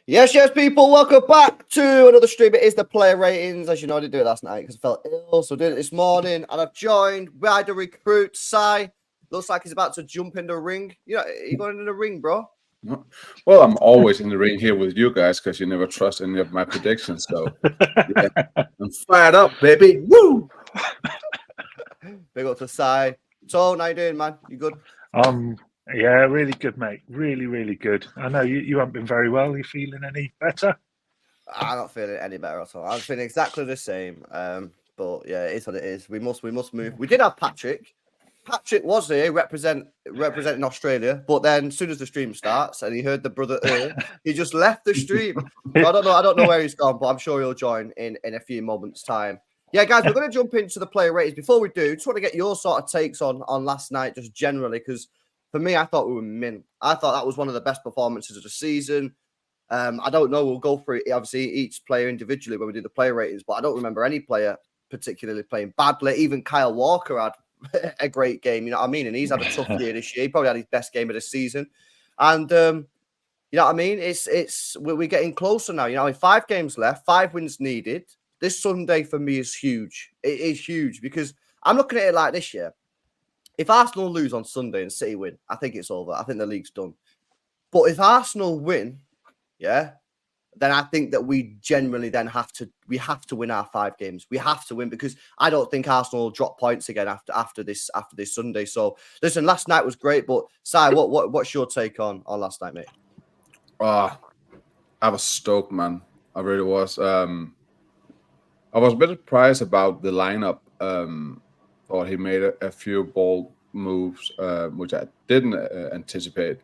Yes, people, welcome back to another stream. It is the player ratings. As you know, I didn't do it last night because I felt ill, so I did it this morning. And I've joined by the recruit, Sai. Looks like he's about to jump in the ring. You know, are you going in the ring, bro? Well, I'm always in the ring here with you guys because you never trust any of my predictions. So yeah, I'm fired up, baby. Woo! Big up to Sai. So, how you doing, man? You good? Yeah, really good, mate. Really, really good. I know you haven't been very well. Are you feeling any better? I'm not feeling any better at all. I'm feeling exactly the same. But yeah, it is what it is. We must move. We did have Patrick. Patrick was here representing Australia, but then as soon as the stream starts and he heard the brother he just left the stream. So I don't know where he's gone, but I'm sure he'll join in a few moments' time. Yeah, guys, we're going to jump into the player ratings. Before we do, just want to get your sort of takes on last night, just generally, because for me, I thought we were mint. I thought that was one of the best performances of the season. I don't know. We'll go through obviously each player individually when we do the player ratings, but I don't remember any player particularly playing badly. Even Kyle Walker had a great game, you know what I mean? And he's had a tough year this year. He probably had his best game of the season. And you know what I mean? We're getting closer now. You know, 5 games left, 5 wins needed. This Sunday for me is huge. It is huge because I'm looking at it like this year. If Arsenal lose on Sunday and City win, I think it's over. I think the league's done. But if Arsenal win, yeah, then I think that we generally then have to win our 5 games. We have to win because I don't think Arsenal will drop points again after this Sunday. So listen, last night was great, but Si, what's your take on last night, mate? I was stoked, man. I really was. I was a bit surprised about the lineup. Thought he made a few bold moves, which I didn't anticipate.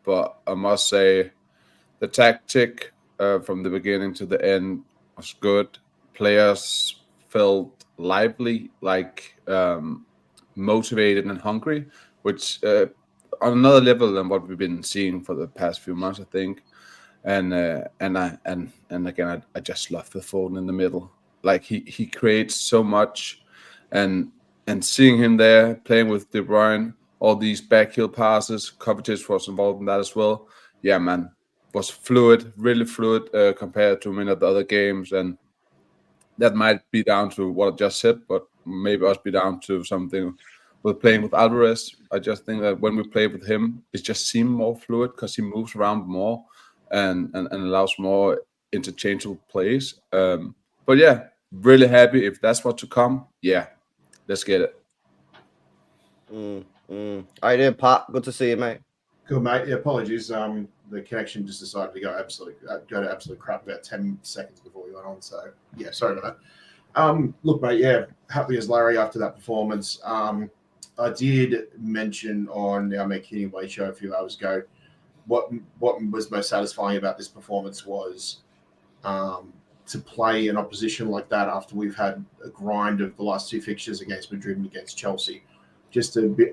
But I must say, the tactic from the beginning to the end was good. Players felt lively, like motivated and hungry, which on another level than what we've been seeing for the past few months, I think. And again, I just love the Foden in the middle. Like he creates so much, and seeing him there playing with De Bruyne, all these backheel passes, Kovačić was involved in that as well. Yeah, man, was fluid, really fluid compared to many of the other games, and that might be down to what I just said, but maybe also be down to something with playing with Alvarez. I just think that when we play with him, it just seems more fluid because he moves around more and allows more interchangeable plays. But yeah, really happy if that's what to come. Yeah, let's get it. How you doing, Pat? Good to see you, mate. Good, mate. Yeah, apologies. The connection just decided to go to absolute crap about 10 seconds before we went on. So yeah, sorry about that. Look, mate. Yeah, happy as Larry after that performance. I did mention on our McKinney Way show a few hours ago what was most satisfying about this performance was to play an opposition like that after we've had a grind of the last 2 fixtures against Madrid and against Chelsea. I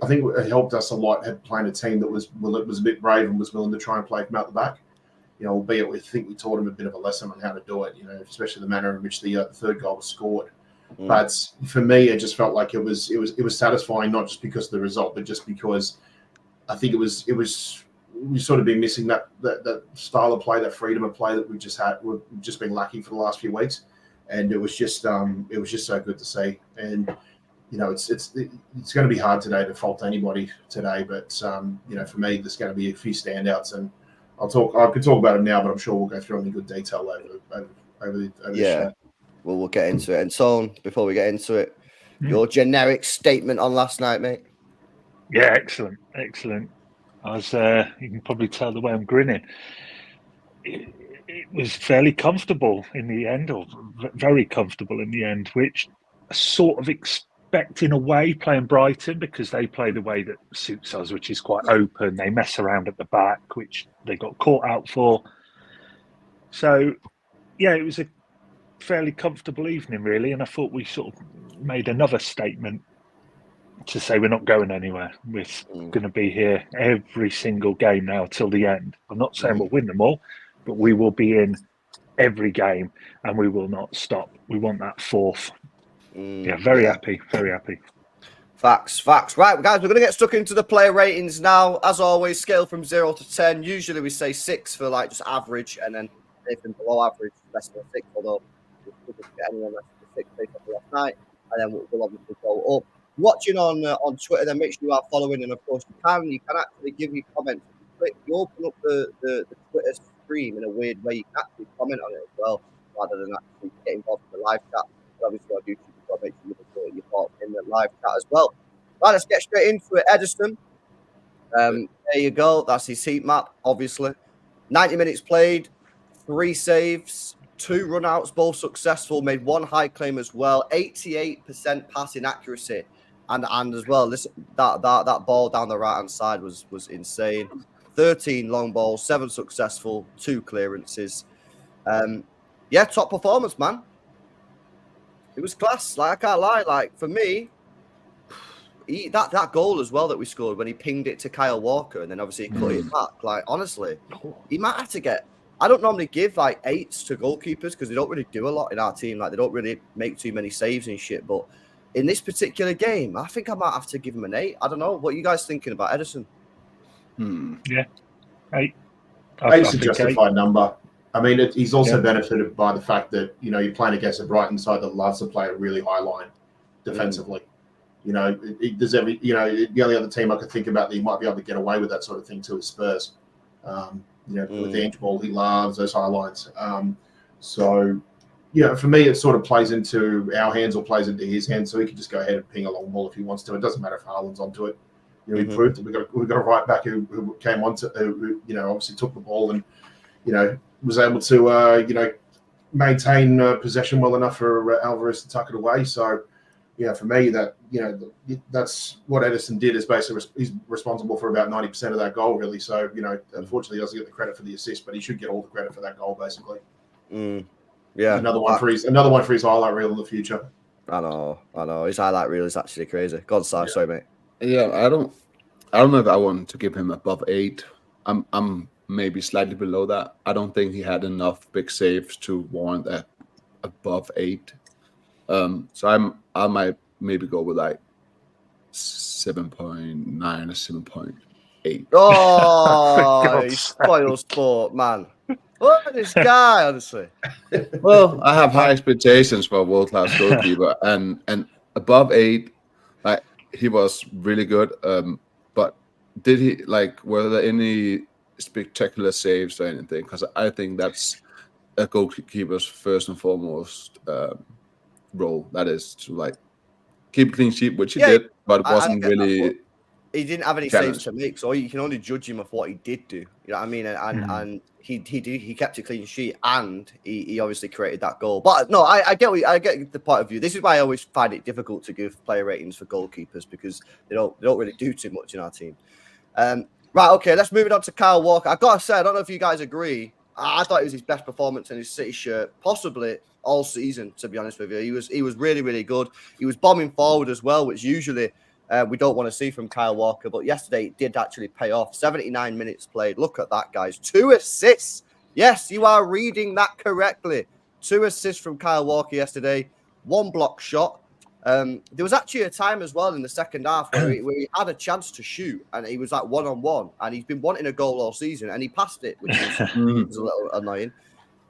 think it helped us a lot had playing a team that was a bit brave and was willing to try and play from out the back. Albeit we think we taught him a bit of a lesson on how to do it. Especially the manner in which the third goal was scored. But for me, it just felt like it was satisfying, not just because of the result, but just because I think we've sort of been missing that style of play, that freedom of play that we've just been lacking for the last few weeks, and it was just so good to see. And it's going to be hard today to fault anybody today, but for me, there's going to be a few standouts, and I could talk about them now, but I'm sure we'll go through them in good detail over the show. Well, we'll get into it. And Tone, before we get into it, your generic statement on last night, mate. Yeah, excellent. I was, you can probably tell the way I'm grinning. It was fairly comfortable in the end, or very comfortable in the end, which I sort of expect in a way playing Brighton, because they play the way that suits us, which is quite open. They mess around at the back, which they got caught out for. So, yeah, it was a fairly comfortable evening, really, and I thought we sort of made another statement to say we're not going anywhere. We're going to be here every single game now till the end. I'm not saying we'll win them all, but we will be in every game and we will not stop. We want that fourth. Very happy. Facts. Right, guys, we're going to get stuck into the player ratings now. As always, scale from 0 to 10. Usually we say 6 for just average, and then anything below average, less than a 6, although we couldn't get anyone less than a 6 based on last night, and then we'll obviously go up. Watching on Twitter, then make sure you are following, and of course you can actually give me comments. You open up the Twitter stream in a weird way. You can actually comment on it as well, rather than actually get involved in the live chat. But obviously on YouTube, you've got to make sure you put your thoughts in the live chat as well. Right, let's get straight into it. Ederson, there you go. That's his heat map, obviously. 90 minutes played, 3 saves, 2 run-outs, both successful. Made 1 high claim as well. 88% passing accuracy. And as well, that ball down the right hand side was insane. 13 long balls, 7 successful, 2 clearances. Top performance, man. It was class. I can't lie. For me, that goal as well that we scored when he pinged it to Kyle Walker, and then obviously he cut it back. Honestly, he might have to get. I don't normally give 8s to goalkeepers because they don't really do a lot in our team. They don't really make too many saves and shit, but in this particular game, I think I might have to give him an 8. I don't know. What are you guys thinking about Ederson? Yeah, 8. 8's a justified number. I mean, he's also benefited by the fact that, you're playing against a Brighton side that loves to play a really high line defensively. There's the only other team I could think about that he might be able to get away with that sort of thing too is Spurs. With the inch ball, he loves those high lines. For me, it sort of plays into our hands or plays into his hands, so he can just go ahead and ping a long ball if he wants to. It doesn't matter if Haaland's onto it. He proved that we've got a right back who came onto, obviously took the ball and, was able to, maintain possession well enough for Alvarez to tuck it away. So, for me, that's what Ederson did. Is basically he's responsible for about 90% of that goal, really. So, unfortunately, he doesn't get the credit for the assist, but he should get all the credit for that goal, basically. Yeah, another one for his highlight reel in the future. I know. His highlight reel is actually crazy. Go on, Si. Sorry, mate. Yeah, I don't know if I want to give him above 8. I'm maybe slightly below that. I don't think he had enough big saves to warrant that above 8. So I might maybe go with 7.9 or 7.8. Oh, he spoils sport, man. What this guy, honestly. Well, I have high expectations for a world-class goalkeeper, and above 8, he was really good. But did he were there any spectacular saves or anything? Because I think that's a goalkeeper's first and foremost role. That is to keep a clean sheet, which he did, but it wasn't really. He didn't have any saves to make, so you can only judge him off what he did do. You know what I mean? And he kept a clean sheet, and he obviously created that goal. But no, I get the point of view. This is why I always find it difficult to give player ratings for goalkeepers, because they don't really do too much in our team. Right, okay, let's move it on to Kyle Walker. I've got to say, I don't know if you guys agree, I thought it was his best performance in his City shirt, possibly all season, to be honest with you. He was really, really good. He was bombing forward as well, which usually we don't want to see from Kyle Walker. But yesterday it did actually pay off. 79 minutes played. Look at that, guys. 2 assists. Yes, you are reading that correctly. 2 assists from Kyle Walker yesterday. 1 block shot. There was actually a time as well in the second half where he had a chance to shoot and he was like 1-on-1 and he's been wanting a goal all season and he passed it, which was a little annoying.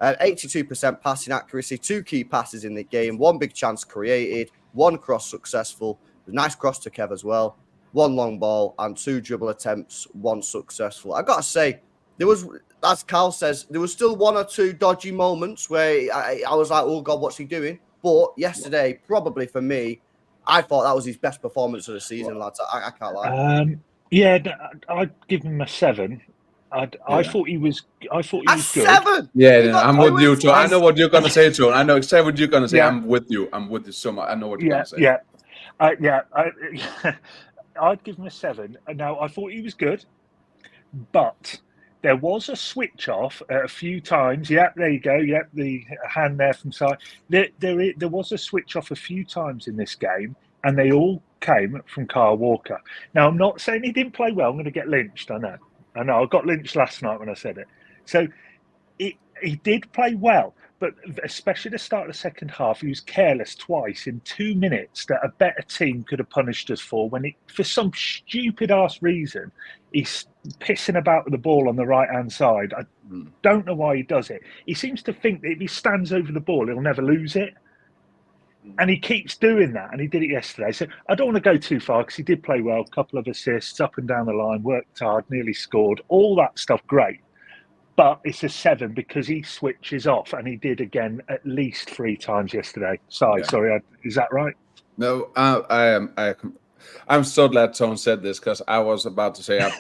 82% passing accuracy, 2 key passes in the game, 1 big chance created, 1 cross successful, nice cross to Kev as well, 1 long ball and 2 dribble attempts, 1 successful. I got to say, there was, as Karl says, there was still 1 or 2 dodgy moments where I was like, oh God, what's he doing? But yesterday, probably for me, I thought that was his best performance of the season, lads. I can't lie. I'd give him a 7. I thought he was. I thought he was good. 7. Yeah, I'm with you too. I know what you're gonna say, John. I know exactly what you're gonna say. Yeah. I'm with you so much. I know what you're gonna say. I'd give him a 7. Now I thought he was good, but there was a switch off a few times. Yeah, there you go. Yeah, the hand there from side. There was a switch off a few times in this game, and they all came from Kyle Walker. Now, I'm not saying he didn't play well. I'm going to get lynched. I know. I got lynched last night when I said it. So he did play well, but especially the start of the second half, he was careless twice in 2 minutes that a better team could have punished us for. When for some stupid ass reason, he's pissing about with the ball on the right hand side. I don't know why he does it. He seems to think that if he stands over the ball, he'll never lose it. And he keeps doing that, and he did it yesterday. So I don't want to go too far because he did play well, a couple of assists, up and down the line, worked hard, nearly scored, all that stuff, great. But it's a 7 because he switches off, and he did again at least 3 times yesterday. Sorry, is that right? No, I'm so glad Tone said this because I was about to say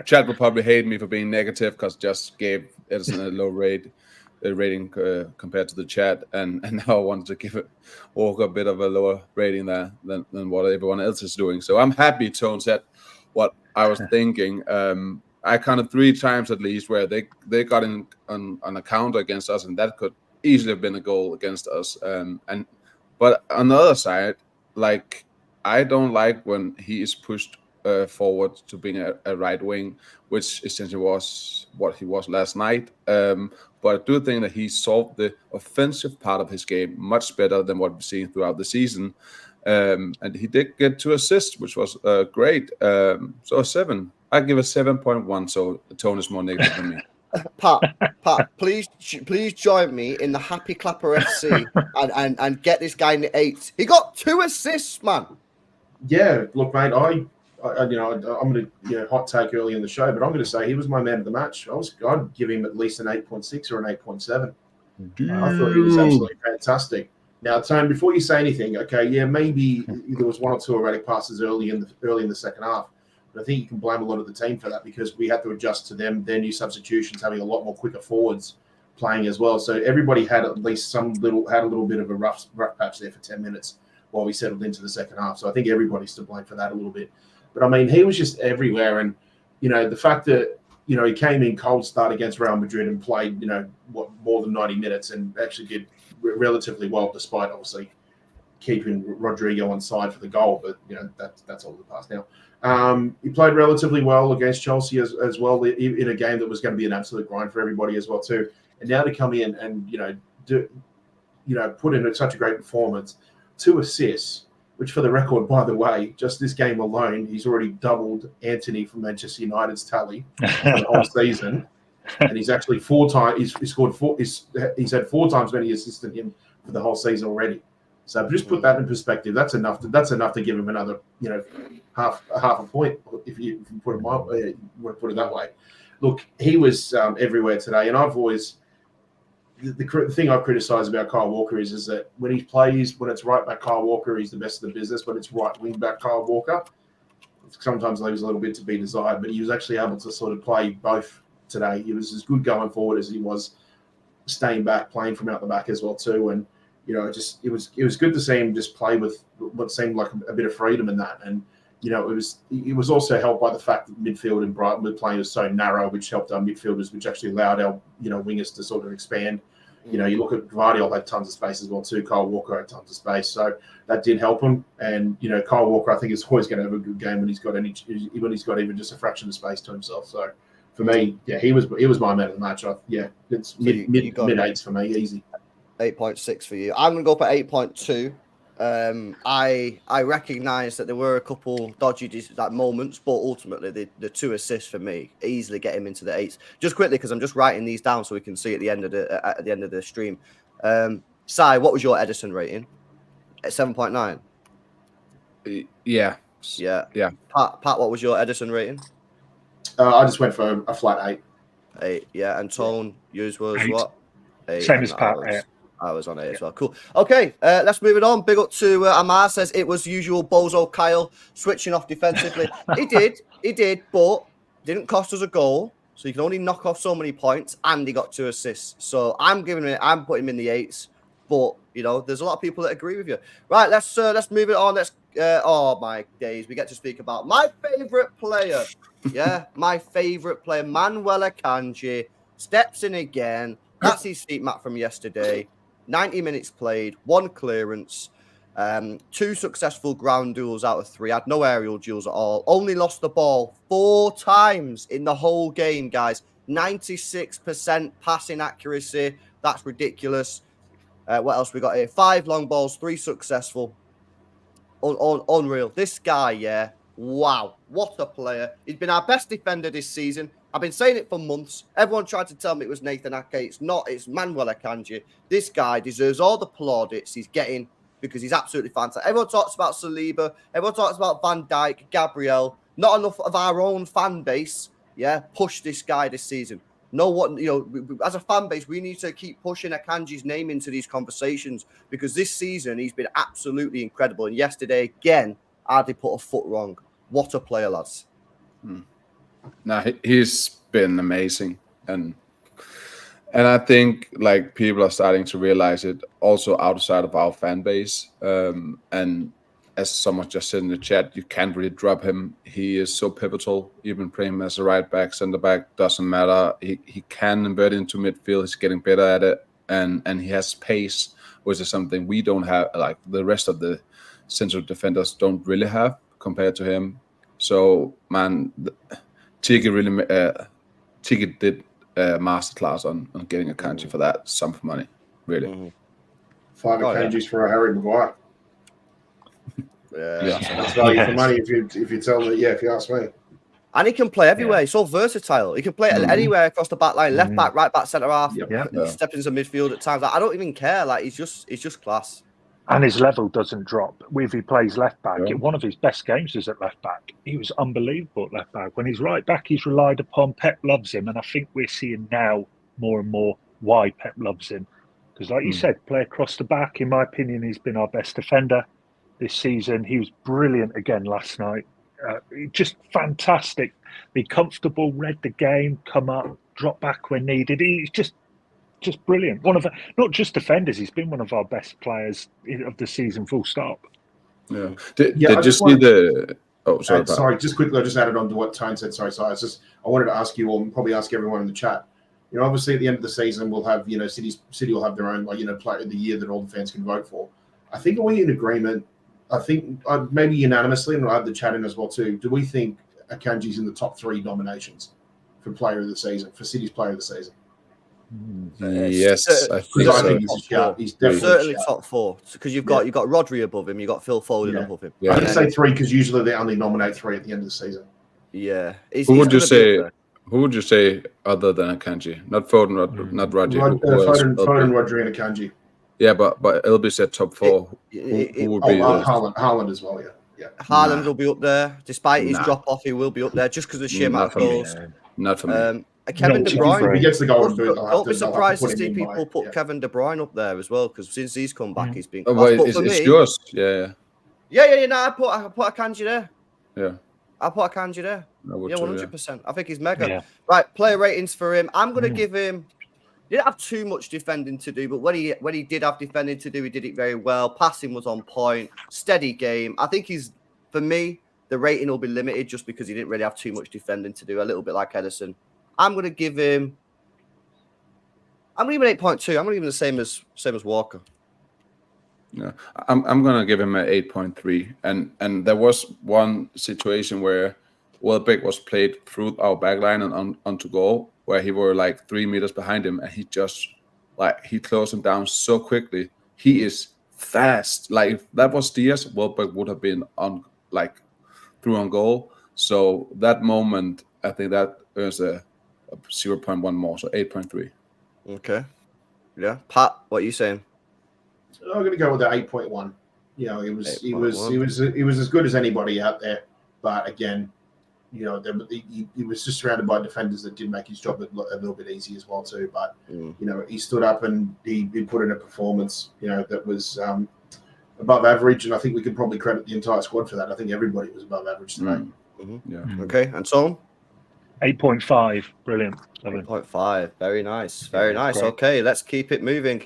Chad will probably hate me for being negative because just gave Ederson a low rating compared to the chat, and now I wanted to give Walker a bit of a lower rating there than what everyone else is doing. So I'm happy Tone said what I was thinking. I counted 3 times at least where they got in on a counter against us, and that could easily have been a goal against us. But on the other side, like I don't like when he is pushed forward to being a right wing, which essentially was what he was last night. But I do think that he solved the offensive part of his game much better than what we've seen throughout the season. And he did get 2 assists, which was great. So a 7. I give a 7.1. So the tone is more negative than me. Pat, please join me in the Happy Clapper FC and get this guy in the 8. He got 2 assists, man. Yeah, look, mate, I'm going to hot take early in the show, but I'm going to say he was my man of the match. I'd give him at least an 8.6 or an 8.7. I thought he was absolutely fantastic. Now, Tone, before you say anything, okay, yeah, maybe there was 1 or 2 erratic passes early in the second half, but I think you can blame a lot of the team for that because we had to adjust to their new substitutions, having a lot more quicker forwards playing as well. So everybody had at least had a little bit of a rough patch there for 10 minutes while we settled into the second half. So I think everybody's to blame for that a little bit. But I mean, he was just everywhere, and the fact that he came in cold start against Real Madrid and played more than 90 minutes and actually did relatively well, despite obviously keeping Rodrigo on side for the goal. But that's all the past now. He played relatively well against Chelsea as well in a game that was going to be an absolute grind for everybody as well too. And now to come in and put in such a great performance, 2 assists. Which, for the record, by the way, just this game alone, he's already doubled Anthony from Manchester United's tally for the whole season, and he's actually 4 times. He's scored 4. He's had 4 times many assists than him for the whole season already. So just put that in perspective. That's enough to give him another, half a point if you put it want to put it that way. Look, he was everywhere today, and I've always. The thing I've criticised about Kyle Walker is that when he plays, when it's right back Kyle Walker, he's the best of the business. When it's right wing back Kyle Walker, it sometimes leaves a little bit to be desired. But he was actually able to sort of play both today. He was as good going forward as he was staying back, playing from out the back as well too. And it was good to see him just play with what seemed like a bit of freedom in that. And it was also helped by the fact that midfield and Brighton were playing so narrow, which helped our midfielders, which actually allowed our wingers to sort of expand. You look at Gvardiol had tons of space as well too. Kyle Walker had tons of space, so that did help him. And Kyle Walker, I think, is always going to have a good game when he's got even just a fraction of space to himself. So for me, he was my man of the match. It's mid eights for me, easy. 8.6 for you. I'm going to go up at 8.2. I recognise that there were a couple dodgy moments, but ultimately the 2 assists for me easily get him into the 8s. Just quickly, because I'm just writing these down so we can see at the end of the stream. Si, what was your Ederson rating? At 7.9. Yeah. Pat, what was your Ederson rating? I just went for a flat 8. 8. Yeah, and Tone, yours was 8. what? 8. Same as Pat. I was on 8 as well. Cool. Okay, let's move it on. Big up to Amar, says it was usual Bozo Kyle switching off defensively. He did, but didn't cost us a goal. So you can only knock off so many points, and he got 2 assists. So I'm putting him in the 8s. But there's a lot of people that agree with you. Right, let's move it on. Oh my days, we get to speak about my favorite player. Yeah, my favorite player, Manuel Akanji, steps in again. That's his feet map from yesterday. 90 minutes played, 1 clearance, 2 successful ground duels out of 3, had no aerial duels at all, only lost the ball 4 times in the whole game, guys. 96% passing accuracy. That's ridiculous. What else we got here? 5 long balls, 3 successful. Unreal. This guy, yeah. Wow. What a player. He's been our best defender this season. I've been saying it for months. Everyone tried to tell me it was Nathan Ake. It's not. It's Manuel Akanji. This guy deserves all the plaudits he's getting because he's absolutely fantastic. Everyone talks about Saliba. Everyone talks about Van Dijk, Gabriel. Not enough of our own fan base, push this guy this season. As a fan base, we need to keep pushing Akanji's name into these conversations because this season he's been absolutely incredible. And yesterday, again, hardly put a foot wrong. What a player, lads. No, he's been amazing, and I think people are starting to realize it also outside of our fan base. And as someone just said in the chat, you can't really drop him. He is so pivotal. Even playing him as a right back, center back, doesn't matter. He can invert into midfield. He's getting better at it, and he has pace, which is something we don't have. Like the rest of the central defenders don't really have compared to him. So man. Tiki did a masterclass on getting Akanji for that sum of money, really. Mm-hmm. 5 Akanjis for a Harry Maguire. That's value for money if you tell me. If you ask me. And he can play everywhere. He's so versatile. He can play anywhere across the back line, left back, right back, centre half. Step into midfield at times. I don't even care. He's just class. And his level doesn't drop. If he plays left back, one of his best games was at left back. He was unbelievable at left back. When he's right back, he's relied upon. Pep loves him. And I think we're seeing now more and more why Pep loves him. Because like you said, play across the back. In my opinion, he's been our best defender this season. He was brilliant again last night. Just fantastic. Be comfortable, read the game, come up, drop back when needed. He's just brilliant. One of not just defenders, he's been one of our best players of the season, full stop. Yeah. Did you see the... Oh, sorry. Sorry, just quickly, I just added on to what Tone said. Sorry. I wanted to ask you all, and probably ask everyone in the chat. Obviously at the end of the season, we'll have, City will have their own, player of the year that all the fans can vote for. I think are we in agreement? I think maybe unanimously, and I'll have the chat in as well too. Do we think Akanji's in the top 3 nominations for player of the season, for City's player of the season? Yes, I think so. He's definitely certainly top 4 because you've got Rodri above him, you've got Phil Foden above him. I just say 3 because usually they only nominate 3 at the end of the season. Yeah. Who would you say other than Akanji? Not Foden, not Rodri. Foden, Rodri, and Akanji. Yeah, but LB said top 4. Who would be Haaland as well? Yeah. Haaland will be up there, despite his drop off. He will be up there just because of the sheer amount of goals. Not for me. Kevin De Bruyne. If he gets the golden boot, don't be surprised to see people put Kevin De Bruyne up there as well, because since he's come back, he's been. It's yours. Yeah. No, I put Akanji there. Yeah. I put Akanji there. 100%. I think he's mega. Yeah. Right, player ratings for him. I'm going to give him. He didn't have too much defending to do, but when he did have defending to do, he did it very well. Passing was on point. Steady game. I think he's, for me, the rating will be limited just because he didn't really have too much defending to do, a little bit like Ederson. I'm going to give him 8.2. I'm going to give him the same as Walker. Yeah, I'm gonna give him an 8.3. And there was one situation where Welbeck was played through our backline and onto goal, where he were like 3 meters behind him, and he just he closed him down so quickly. He is fast. Like if that was Diaz, Welbeck would have been through on goal. So that moment, I think that earns a 0.1 more, so 8.3. Okay. Yeah, Pat, what are you saying? I'm going to go with the 8.1. You know, he was as good as anybody out there, but again, you know, he was just surrounded by defenders that did make his job a little bit easy as well too. But you know, he stood up and he put in a performance, you know, that was above average, and I think we could probably credit the entire squad for that. I think everybody was above average today. Yeah. Okay, and Tom? 8.5. Brilliant. 8.5. Very nice. Very nice. Great. Okay, let's keep it moving.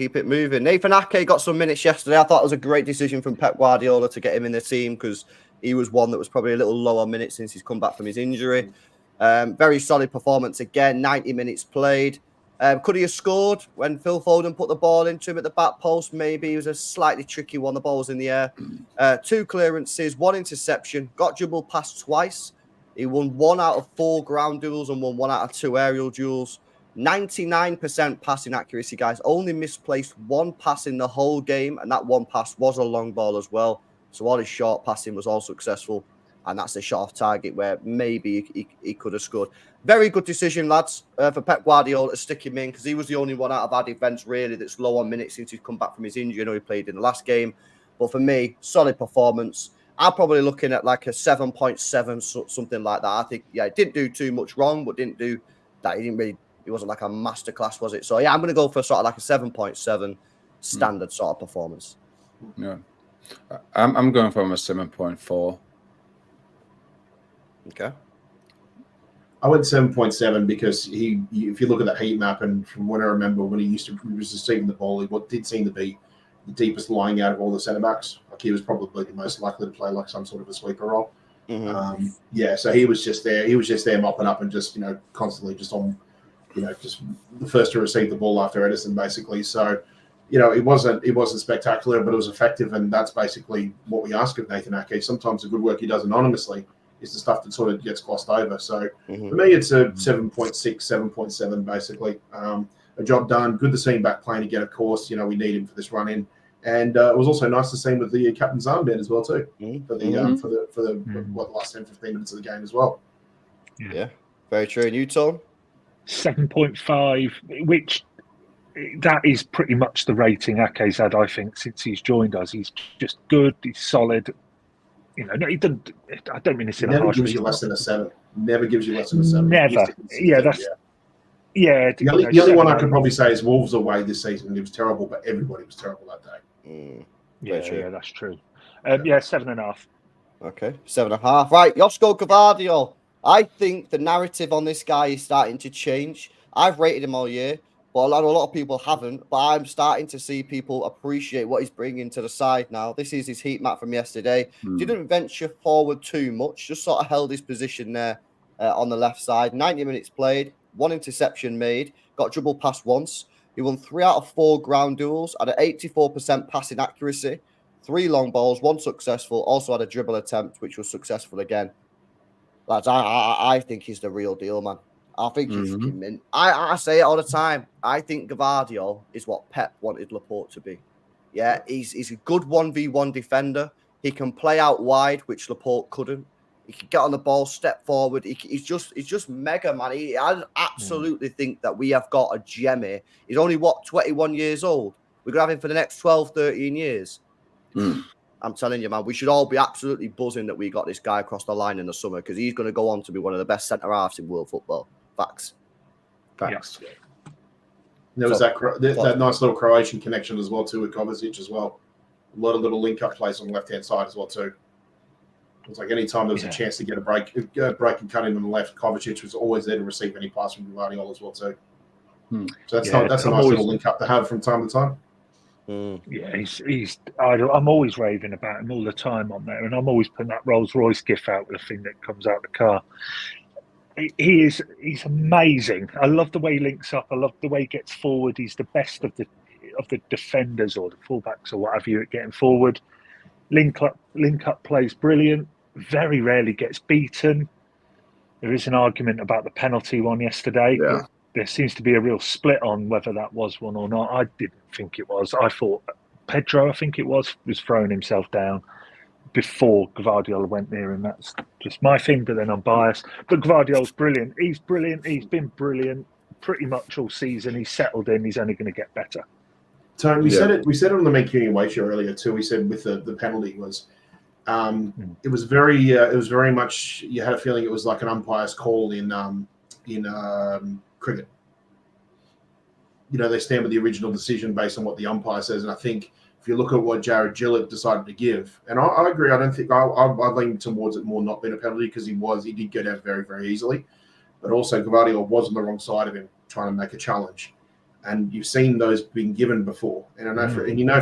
Nathan Ake got some minutes yesterday. I thought it was a great decision from Pep Guardiola to get him in the team because he was one that was probably a little low on minutes since he's come back from his injury. Very solid performance again. 90 minutes played. Could he have scored when Phil Foden put the ball into him at the back post? Maybe. It was a slightly tricky one. The ball was in the air. 2 clearances, 1 interception. Got dribbled past twice. He won 1 out of 4 ground duels and won 1 out of 2 aerial duels. 99% passing accuracy, guys. Only misplaced 1 pass in the whole game, and that 1 pass was a long ball as well. So all his short passing was all successful, and that's a shot off target where maybe he could have scored. Very good decision, lads, for Pep Guardiola to stick him in because he was the only one out of our defence really that's low on minutes since he's come back from his injury. I know he played in the last game, but for me, solid performance. I'm probably looking at like a 7.7, something like that. I think, yeah, it didn't do too much wrong, but didn't do that. It wasn't like a masterclass, was it? So, yeah, I'm going to go for sort of like a 7.7 standard sort of performance. Yeah. I'm going from a 7.4. Okay. I went 7.7 because if you look at that heat map, and from what I remember when he was receiving the ball, he did seem to be the deepest lying out of all the centre backs. Like he was probably the most likely to play like some sort of a sweeper role. So he was just there. He was just there mopping up and just, you know, constantly just on, you know, just the first to receive the ball after Ederson, basically. So, you know, it wasn't spectacular, but it was effective, and that's basically what we ask of Nathan Ake. Sometimes the good work he does anonymously is the stuff that sort of gets glossed over. So for me, it's a 7.6, 7.7, basically. A job done. Good to see him back playing again, of course. You know, we need him for this run-in. And it was also nice to see him with the captain's armband as well, too, for the last 10, 15 minutes of the game as well. Yeah, very true. And you, Tom? 7.5, which that is pretty much the rating Ake's had, I think, since he's joined us. He's just good. He's solid. You know, he doesn't. I don't mean this in a harsh way. Never gives you less than a 7. Never gives you less than a 7. Never. Yeah, that's. Yeah. The only one I could probably say is Wolves away this season, and it was terrible, but everybody was terrible that day. Yeah, that's true. 7.5. Okay, 7.5. Right, Joško Gvardiol. I think the narrative on this guy is starting to change. I've rated him all year, but a lot of people haven't. But I'm starting to see people appreciate what he's bringing to the side now. This is his heat map from yesterday. Didn't venture forward too much, just sort of held his position there on the left side. 90 minutes played, 1 interception made, got dribbled past once. He won 3 out of 4 ground duels, had an 84% passing accuracy, 3 long balls, 1 successful, also had a dribble attempt, which was successful again. Lads, I think he's the real deal, man. I think he's fucking mint. I say it all the time. I think Gvardiol is what Pep wanted Laporte to be. Yeah, he's a good 1v1 defender. He can play out wide, which Laporte couldn't. He can get on the ball, step forward. He's just mega, man. I absolutely think that we have got a gem here. He's only, 21 years old? We're going to have him for the next 12, 13 years. I'm telling you, man, we should all be absolutely buzzing that we got this guy across the line in the summer because he's going to go on to be one of the best centre-halves in world football. Facts. Yeah. There was that nice little Croatian connection as well, too, with Kovačić as well. A lot of little link-up plays on the left-hand side as well, too. It was like any time there was a chance to get a break and cut in on the left, Kovačić was always there to receive any pass from Gvardiol as well, too. So that's a nice little link-up to have from time to time. Yeah, I'm always raving about him all the time on there, and I'm always putting that Rolls Royce gif out with the thing that comes out the car. He's amazing. I love the way he links up. I love the way he gets forward. He's the best of the defenders or the fullbacks or whatever you at getting forward. Link up plays brilliant. Very rarely gets beaten. There is an argument about the penalty one yesterday. Yeah. There seems to be a real split on whether that was one or not. I didn't think it was. I thought Pedro, I think it was throwing himself down before Gvardiol went near him. That's just my thing, but then I'm biased. But Gvardiol's brilliant. He's brilliant. He's been brilliant pretty much all season. He's settled in. He's only going to get better. Tony, we said it on the Make Uni Way show earlier too. We said with the penalty was it was very much, you had a feeling it was like an umpire's call in cricket. You know, they stand with the original decision based on what the umpire says, and I think if you look at what Jared Gillett decided to give, and I agree, I don't think I lean towards it more not being a penalty because he did go down very, very easily, but also Gvardiol was on the wrong side of him trying to make a challenge, and you've seen those being given before, and I know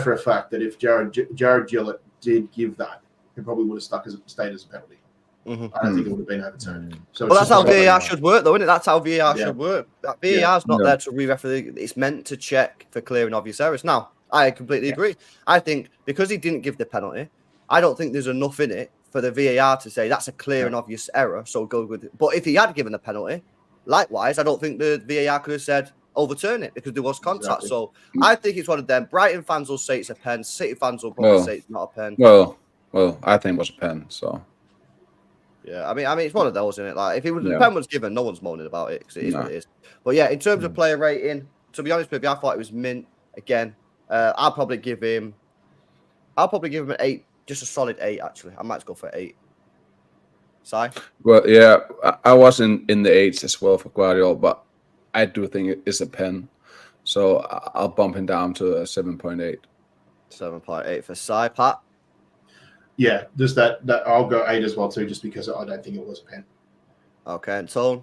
for a fact that if Jared Gillett did give that, it probably would have stayed as a penalty. I don't think it would have been overturned. So that's how VAR should work, though, isn't it? That's how VAR should work. VAR is not there to re-referee. It's meant to check for clear and obvious errors. Now, I completely agree. I think because he didn't give the penalty, I don't think there's enough in it for the VAR to say that's a clear and obvious error, so go with it. But if he had given the penalty, likewise, I don't think the VAR could have said overturn it because there was contact. Exactly. So I think it's one of them. Brighton fans will say it's a pen. City fans will probably say it's not a pen. Well, I think it was a pen, so... Yeah, I mean, it's one of those, isn't it? Like, if the pen was given, no one's moaning about it because it is what it is. But yeah, in terms of player rating, to be honest with you, I thought it was mint. Again, I'll probably give him an 8, just a solid 8. Actually, I might go for 8. Si? Well, yeah, I was in the 8s as well for Gvardiol, but I do think it is a pen, so I'll bump him down to a 7.8. 7.8 for Si. Pat? Yeah, just that I'll go 8 as well too, just because I don't think it was a pen. Okay, and Tone?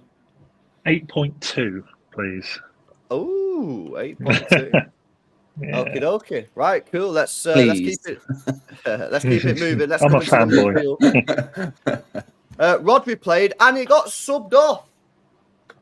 8.2, please. Oh, 8.2. Okie dokie. Right, cool. Let's keep it. Let's keep it moving. I'm a fanboy. Rodri played and he got subbed off.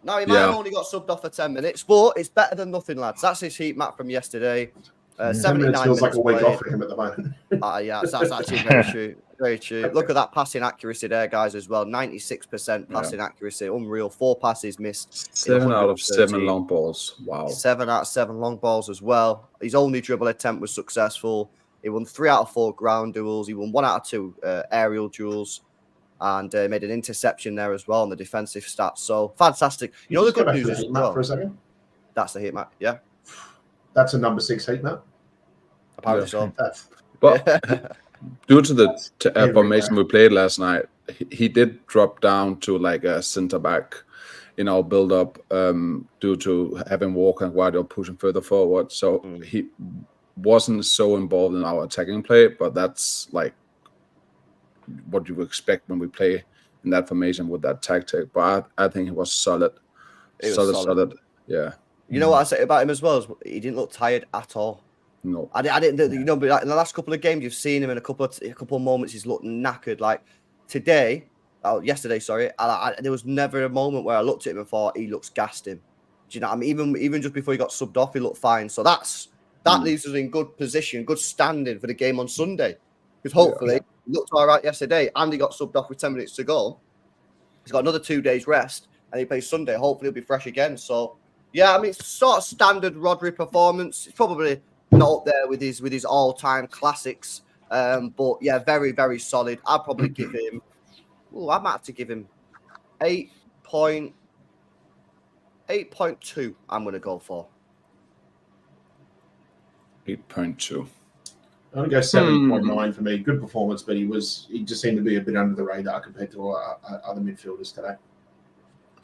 Now he might have only got subbed off for 10 minutes, but it's better than nothing, lads. That's his heat map from yesterday. 79 minutes feels like a week off for him at the moment. Yeah, that's actually very true. Very true. Look at that passing accuracy there, guys, as well. 96% passing accuracy. Unreal. 4 passes missed. 7 out of 7 long balls. Wow. 7 out of 7 long balls as well. His only dribble attempt was successful. He won 3 out of 4 ground duels. He won 1 out of 2 aerial duels. And made an interception there as well on the defensive stats. So, fantastic. You know the good news is for a second? That's the heat map, yeah. That's a number 6 heat map. Apparently so. But due to the formation we played last night, he did drop down to like a centre back, build up due to having Walker and Gvardiol pushing further forward. So he wasn't so involved in our attacking play, but that's like what you would expect when we play in that formation with that tactic. But I think he was solid. Solid. Yeah. You know what I say about him as well? Is he didn't look tired at all. No, I didn't. But like in the last couple of games, you've seen him in a couple of moments. He's looked knackered. Like yesterday, sorry. There was never a moment where I looked at him and thought he looks gassed him. Do you know what I mean? Even just before he got subbed off, he looked fine. So that leaves us in good position, good standing for the game on Sunday. Because hopefully he looked all right yesterday, and he got subbed off with 10 minutes to go. He's got another 2 days rest, and he plays Sunday. Hopefully he'll be fresh again. So yeah, I mean, it's sort of standard Rodri performance. It's probably not up there with his all-time classics. But yeah, very, very solid. I'd probably give him... I might have to give him 8.2. I'm going to go for 8.2. I'm going to go 7.9 for me. Good performance, but he just seemed to be a bit under the radar compared to other midfielders today.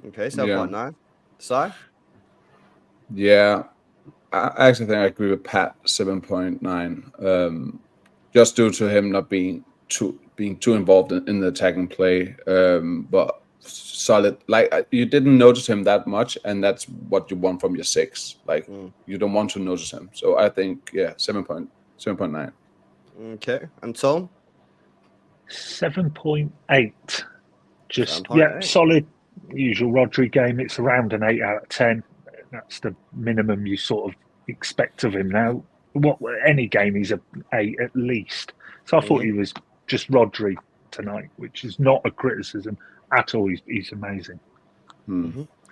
Okay, 7.9. Si? Yeah, I actually think I agree with Pat. 7.9. Just due to him not being too involved in the attacking play, but solid. Like you didn't notice him that much, and that's what you want from your 6. Like you don't want to notice him. So I think 7.9. Okay, and Tom? 7.8. Just 7.8. solid. Usual Rodri game. It's around an 8 out of 10. That's the minimum you sort of expect of him now. Any game he's a 8 at least. So I thought he was just Rodri tonight, which is not a criticism at all. He's amazing.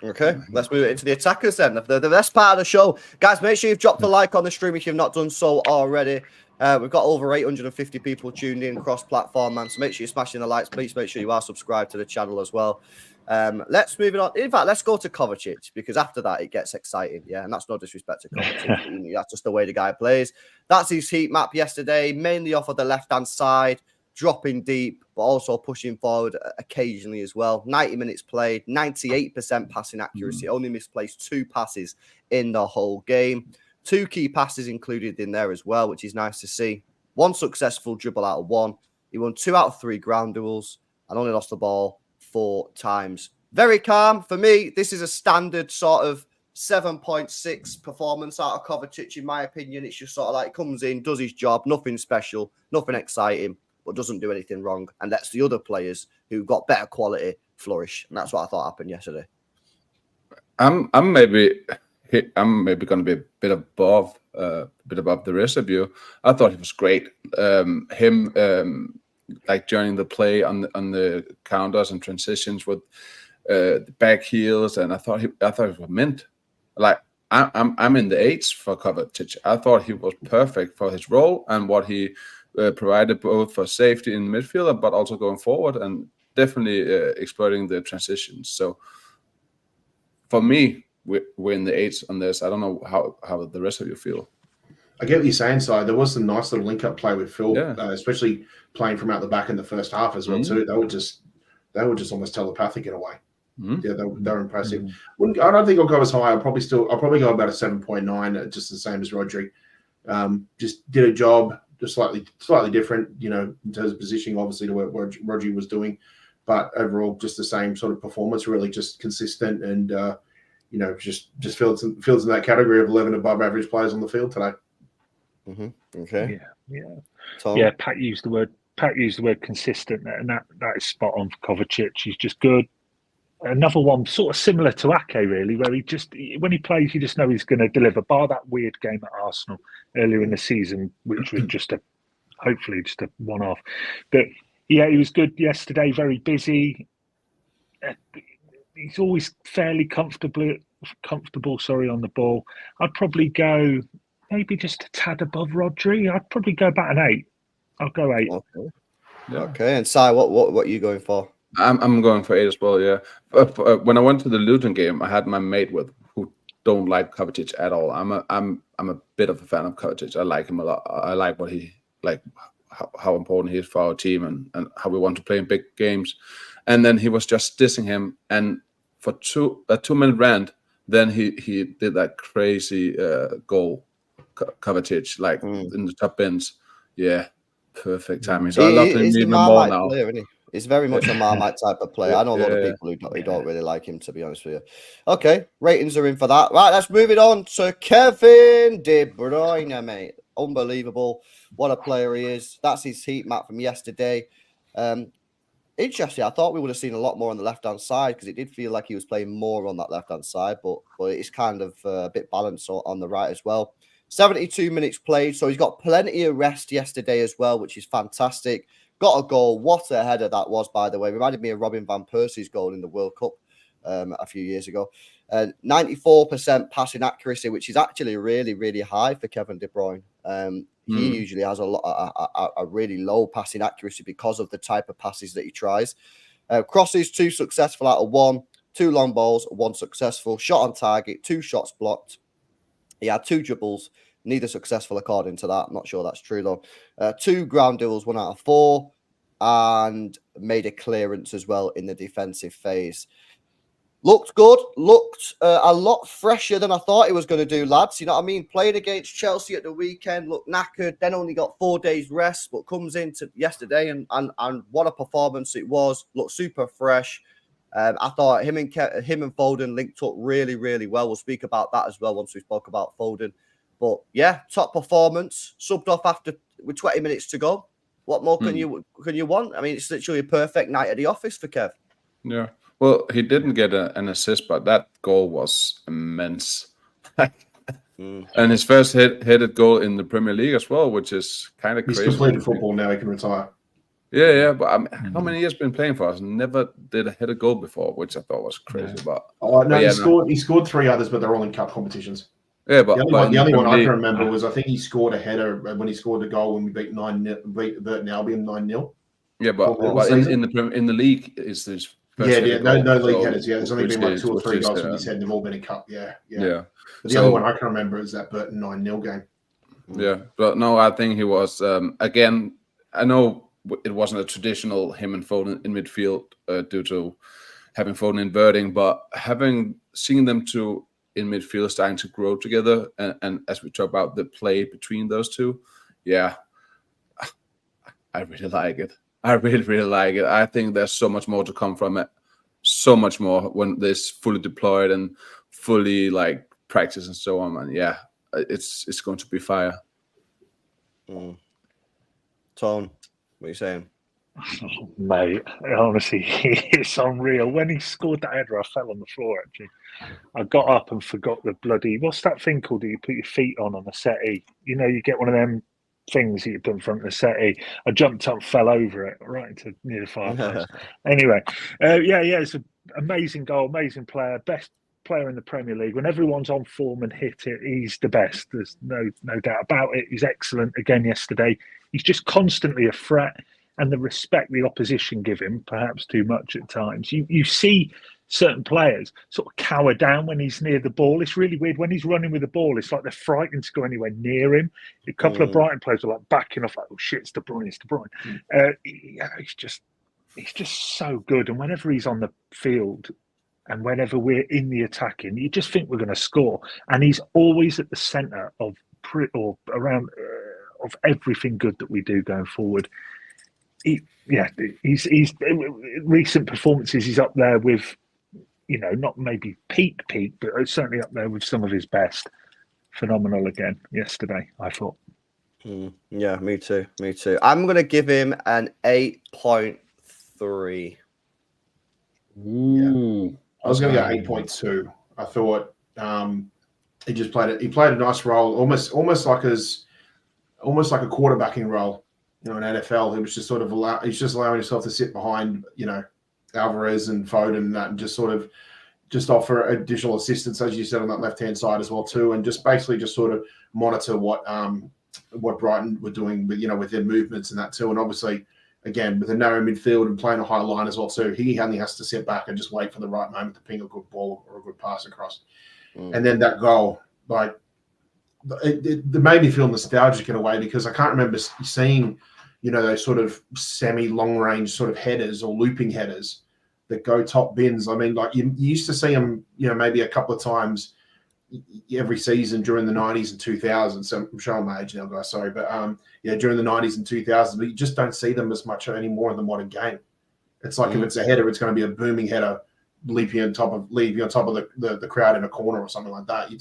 Okay, let's move into the attackers then. The best part of the show. Guys, make sure you've dropped a like on the stream if you've not done so already. We've got over 850 people tuned in cross-platform, man. So make sure you're smashing the likes. Please make sure you are subscribed to the channel as well. Let's move it on. In fact, let's go to Kovačić, because after that it gets exciting. Yeah, and that's no disrespect to Kovačić. That's just the way the guy plays. That's his heat map yesterday, mainly off of the left-hand side, dropping deep, but also pushing forward occasionally as well. 90 minutes played, 98% passing accuracy, only misplaced 2 passes in the whole game. 2 key passes included in there as well, which is nice to see. 1 successful dribble out of 1. He won 2 out of 3 ground duels and only lost the ball 4 times. Very calm. For me, this is a standard sort of 7.6 performance out of Kovačić, in my opinion. It's just sort of like comes in, does his job, nothing special, nothing exciting, but doesn't do anything wrong, and lets the other players who got better quality flourish. And that's what I thought happened yesterday. I'm maybe going to be a bit above the rest of you. I thought he was great. Like joining the play on the counters and transitions with the back heels, and I thought it was mint. Like I'm in the 8s for Kovačić. I thought he was perfect for his role and what he provided, both for safety in the midfield, but also going forward and definitely exploiting the transitions. So for me, we're in the 8s on this. I don't know how the rest of you feel. I get what you're saying, Si. There was some nice little link-up play with Phil, especially playing from out the back in the first half as well too. They were just almost telepathic in a way. Yeah, they were impressive. I don't think I'll go as high. I'll probably go about a 7.9, just the same as Rodri. Just did a job, just slightly different, in terms of positioning, obviously, to what Rodri was doing. But overall, just the same sort of performance, really just consistent and, just fills in that category of 11 above average players on the field today. Okay. Yeah. Tom? Yeah, Pat used the word consistent, and that is spot on for Kovačić. He's just good. Another one sort of similar to Ake, really, where when he plays, you just know he's going to deliver. Bar that weird game at Arsenal earlier in the season, which was hopefully just a one-off. But yeah, he was good yesterday. Very busy. He's always fairly comfortable. On the ball. I'd probably go maybe just a tad above Rodri. I'd probably go about an 8. I'll go 8. Okay. Yeah. Okay. And Si, what are you going for? I'm going for 8 as well. Yeah. When I went to the Luton game, I had my mate who don't like Kovačić at all. I'm a bit of a fan of Kovačić. I like him a lot. I like what he how important he is for our team and how we want to play in big games. And then he was just dissing him, and for a 2-minute rant, then he did that crazy goal, Kovačić, in the top bins. Yeah, perfect timing. So I love him even more now. Player, isn't he? He's very much a Marmite type of player. I know a lot of people who don't really like him, to be honest with you. Okay, ratings are in for that. Right, let's move it on to Kevin De Bruyne, mate. Unbelievable. What a player he is. That's his heat map from yesterday. Interesting. I thought we would have seen a lot more on the left-hand side, because it did feel like he was playing more on that left-hand side, but it's kind of a bit balanced on the right as well. 72 minutes played, so he's got plenty of rest yesterday as well, which is fantastic. Got a goal. What a header that was, by the way. Reminded me of Robin van Persie's goal in the World Cup a few years ago. 94% passing accuracy, which is actually really, really high for Kevin De Bruyne. He usually has a really low passing accuracy because of the type of passes that he tries. Crosses, 2 successful out of 1. 2 long balls, 1 successful. Shot on target, 2 shots blocked. He had 2 dribbles, neither successful according to that. I'm not sure that's true, though. 2 ground duels, 1 out of 4. And made a clearance as well in the defensive phase. Looked good. Looked a lot fresher than I thought he was going to do, lads. You know what I mean? Played against Chelsea at the weekend. Looked knackered. Then only got 4 days rest. But comes into yesterday and what a performance it was. Looked super fresh. I thought him and Foden linked up really, really well. We'll speak about that as well once we spoke about Foden. But yeah, top performance. Subbed off with 20 minutes to go. What more can you want? I mean, it's literally a perfect night at the office for Kev. Yeah. Well, he didn't get an assist, but that goal was immense. And his first headed goal in the Premier League as well, which is kind of crazy. He's completed football now. He can retire. Yeah. But how many years been playing for us? Never did a headed goal before, which I thought was crazy. Yeah. But he scored 3 others, but they're all in cup competitions. Yeah, but the only one I can remember was I think he scored a header when he scored the goal when we beat Burton Albion 9-0. Yeah, but in the league is this. No league headers. Yeah, there's only been like 2 or 3 goals from his head. They've all been in cup. Yeah. But the only one I can remember is that Burton 9-0 game. Yeah, but no, I think he was again. I know it wasn't a traditional him and Foden in midfield due to having Foden inverting, but seen them two in midfield starting to grow together, and as we talk about the play between those two, yeah, I really like it. I really, really like it. I think there's so much more to come from it. So much more when this fully deployed and fully like practice and so on. And yeah, it's going to be fire. Tone, what are you saying? Oh, mate, honestly, it's unreal. When he scored that header, I fell on the floor, actually. I got up and forgot the bloody... What's that thing called that you put your feet on the settee? You know, you get one of them things that you put in front of the settee. I jumped up, fell over it, right into near the fireplace. Anyway, it's an amazing goal, amazing player, best player in the Premier League. When everyone's on form and hit it, he's the best. There's no doubt about it. He's excellent again yesterday. He's just constantly a threat. And the respect the opposition give him, perhaps too much at times. You see certain players sort of cower down when he's near the ball. It's really weird. When he's running with the ball, it's like they're frightened to go anywhere near him. A couple of Brighton players are like backing off, like, oh shit, it's De Bruyne. He's just so good. And whenever he's on the field and whenever we're in the attacking, you just think we're going to score. And he's always at the centre of everything good that we do going forward. He's recent performances. He's up there with, not maybe peak, but certainly up there with some of his best. Phenomenal again yesterday, I thought. Yeah, me too. I'm going to give him an 8.3. Ooh, I was going to go 8.2. I thought he just played it. He played a nice role, almost like a quarterbacking role. In NFL, he was just sort of he's just allowing himself to sit behind, Alvarez and Foden and that, and just sort of offer additional assistance, as you said, on that left-hand side as well too, and just basically just sort of monitor what Brighton were doing, with their movements and that too. And obviously, again, with a narrow midfield and playing a high line as well too, he only has to sit back and just wait for the right moment to ping a good ball or a good pass across. And then that goal, like, it made me feel nostalgic in a way, because I can't remember seeing, those sort of semi-long range sort of headers or looping headers that go top bins. I mean, like you used to see them, maybe a couple of times every season during the 90s and 2000s. So I'm showing my age now, guys, sorry. But during the 90s and 2000s, but you just don't see them as much anymore in the modern game. It's like if it's a header, it's going to be a booming header, leaping on top of the crowd in a corner or something like that. You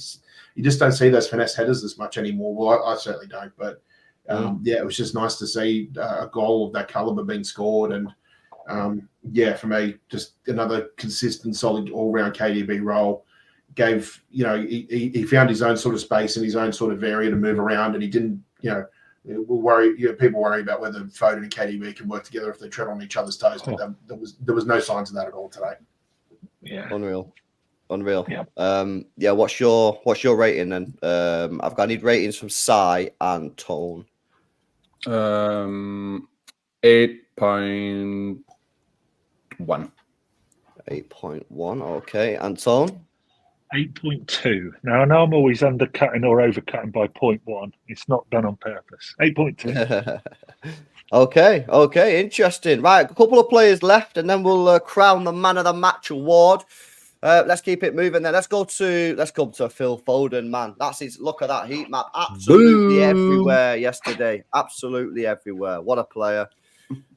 just don't see those finesse headers as much anymore. Well, I certainly don't. But it was just nice to see a goal of that caliber being scored, and for me, just another consistent, solid, all-round KDB role. Gave he found his own sort of space and his own sort of area to move around, and he didn't people worry about whether Foden and KDB can work together if they tread on each other's toes. But there was no signs of that at all today. Yeah, unreal. Yeah. What's your rating then? I need ratings from Sai and Tone. 8.1. 8.1. Okay, and Tone. 8.2. Now I know I'm always undercutting or overcutting by 0.1. It's not done on purpose. 8.2. Okay, interesting. Right, a couple of players left, and then we'll crown the Man of the Match award. Let's keep it moving then. Let's go to Phil Foden, man. That's his. Look at that heat map. Absolutely everywhere yesterday. Absolutely everywhere. What a player.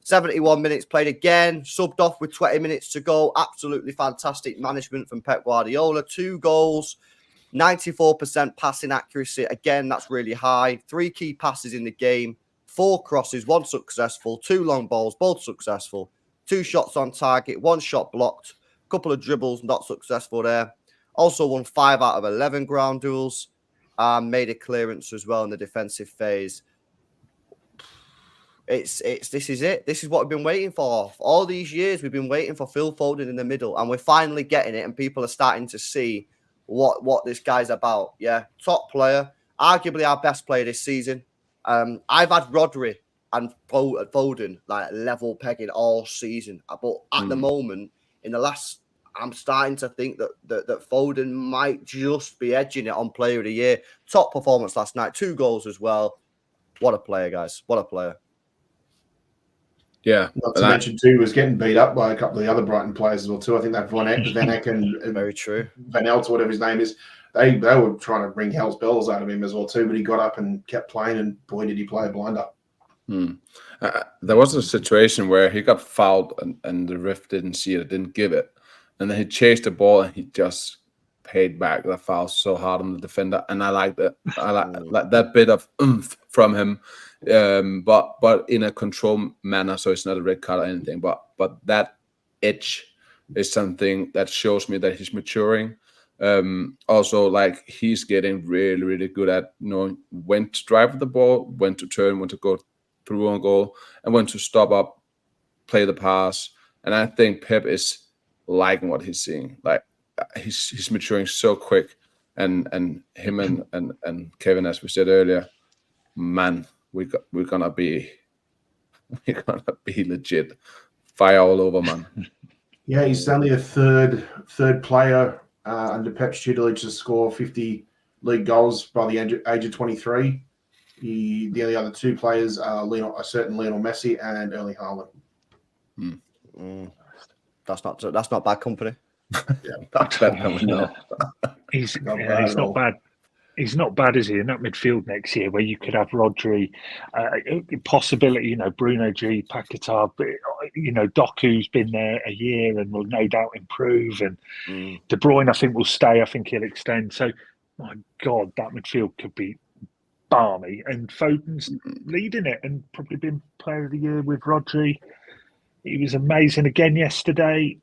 71 minutes played again, subbed off with 20 minutes to go. Absolutely fantastic management from Pep Guardiola. 2 goals, 94% passing accuracy. Again, that's really high. 3 key passes in the game, 4 crosses, 1 successful, 2 long balls, both successful, 2 shots on target, 1 shot blocked, a couple of dribbles, not successful there. Also won 5 out of 11 ground duels, made a clearance as well in the defensive phase. This is it. This is what we've been waiting for all these years. We've been waiting for Phil Foden in the middle, and we're finally getting it. And people are starting to see what this guy's about. Yeah, top player, arguably our best player this season. I've had Rodri and Foden like level pegging all season, but at the moment, in the last, I'm starting to think that Foden might just be edging it on Player of the Year. Top performance last night, 2 goals as well. What a player, guys! What a player. Yeah. Not to mention, too, was getting beat up by a couple of the other Brighton players as well, too. I think that Van Eyck and Very true. Van Elst, whatever his name is, they were trying to bring hell's bells out of him as well, too. But he got up and kept playing, and boy, did he play a blinder. There was a situation where he got fouled and the ref didn't see it, didn't give it. And then he chased the ball and he just paid back the foul so hard on the defender. And I like that. I like that bit of oomph from him. But in a controlled manner, so it's not a red card or anything. But that edge is something that shows me that he's maturing. Also, like, he's getting really, really good at knowing when to drive the ball, when to turn, when to go through on goal, and when to stop up, play the pass. And I think Pep is liking what he's seeing. Like, he's maturing so quick, and him and Kevin, as we said earlier, man. We're gonna be legit, fire all over, man. Yeah, he's only a third player under Pep's tutelage to score 50 league goals by the age of 23. The only other 2 players are a certain Lionel Messi and Erling Haaland. That's not bad company. Yeah, That's bad company. No. He's not bad. He's not bad, is he, in that midfield next year, where you could have Rodri, possibility, Bruno G, Paquetá, Doku's been there a year and will no doubt improve, and De Bruyne, I think, will stay. I think he'll extend. So, my God, that midfield could be balmy, and Foden's leading it and probably been Player of the Year with Rodri. He was amazing again yesterday.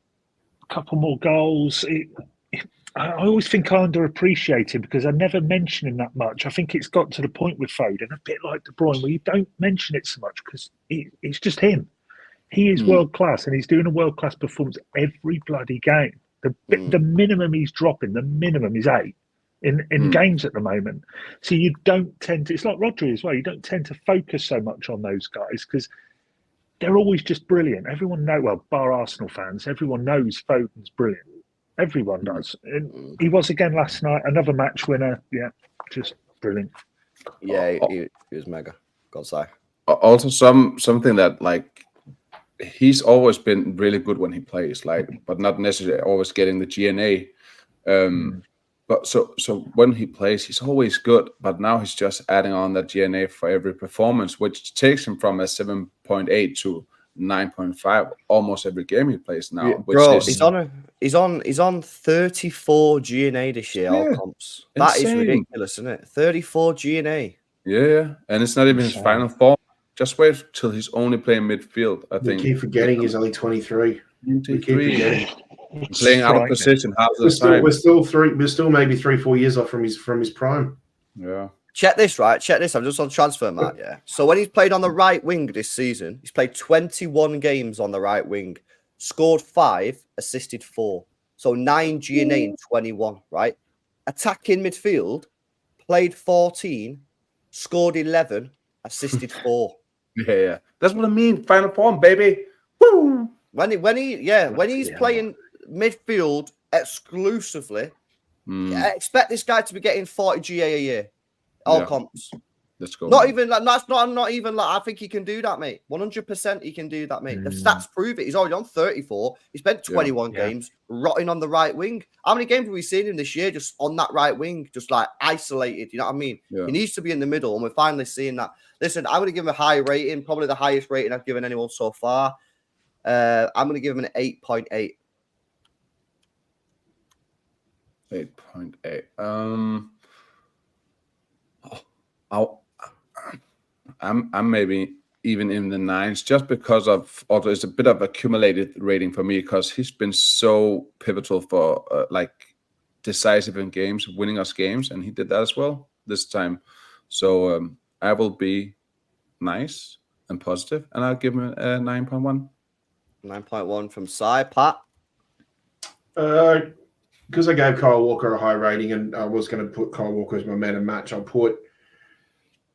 A couple more goals. I always think I underappreciate him because I never mention him that much. I think it's got to the point with Foden, a bit like De Bruyne, where you don't mention it so much because it's just him. He is world class, and he's doing a world class performance every bloody game. The minimum he's dropping, the minimum is 8 in games at the moment. So you don't tend to. It's like Rodri as well. You don't tend to focus so much on those guys because they're always just brilliant. Everyone knows, well, bar Arsenal fans, everyone knows Foden's brilliant. Everyone does. And he was again last night, another match winner. Yeah, just brilliant. Yeah, he was mega. God say. Also, something that, like, he's always been really good when he plays, like, but not necessarily always getting the GNA. But so when he plays, he's always good. But now he's just adding on that GNA for every performance, which takes him from a 7.8 to 9.5 almost every game he plays now. Which bro, is, he's on 34 GNA this year. All comps. That is ridiculous, isn't it? 34 GNA. Yeah, and it's not even his final form. Just wait till he's only playing midfield. I think. We keep forgetting he's only 23. We keep forgetting. Playing out of position half the time. We're still maybe 3-4 years off from his prime. Yeah. Check this, right? Check this. I'm just on transfer, Matt. Yeah. So when he's played on the right wing this season, he's played 21 games on the right wing, scored 5, assisted 4. So 9 GNA in 21, right? Attacking midfield, played 14, scored 11, assisted 4. Yeah. That's what I mean. Final form, baby. Woo! When he's playing midfield exclusively, I expect this guy to be getting 40 GA a year. All comps. Let's go. Not even like that's not even like I think he can do that, mate. 100% he can do that, mate. The stats prove it. He's already on 34. He spent 21 games rotting on the right wing. How many games have we seen him this year just on that right wing, just like isolated? You know what I mean? Yeah. He needs to be in the middle, and we're finally seeing that. Listen, I'm gonna give him a high rating, probably the highest rating I've given anyone so far. I'm gonna give him an 8.8. 8.8. I'm maybe even in the 9s just because of also it's a bit of accumulated rating for me because he's been so pivotal for like decisive in games, winning us games, and he did that as well this time. So I will be nice and positive, and I'll give him a 9.1. 9.1 from Sai. Pat? Because I gave Kyle Walker a high rating and I was going to put Kyle Walker as my man of match, I'll put,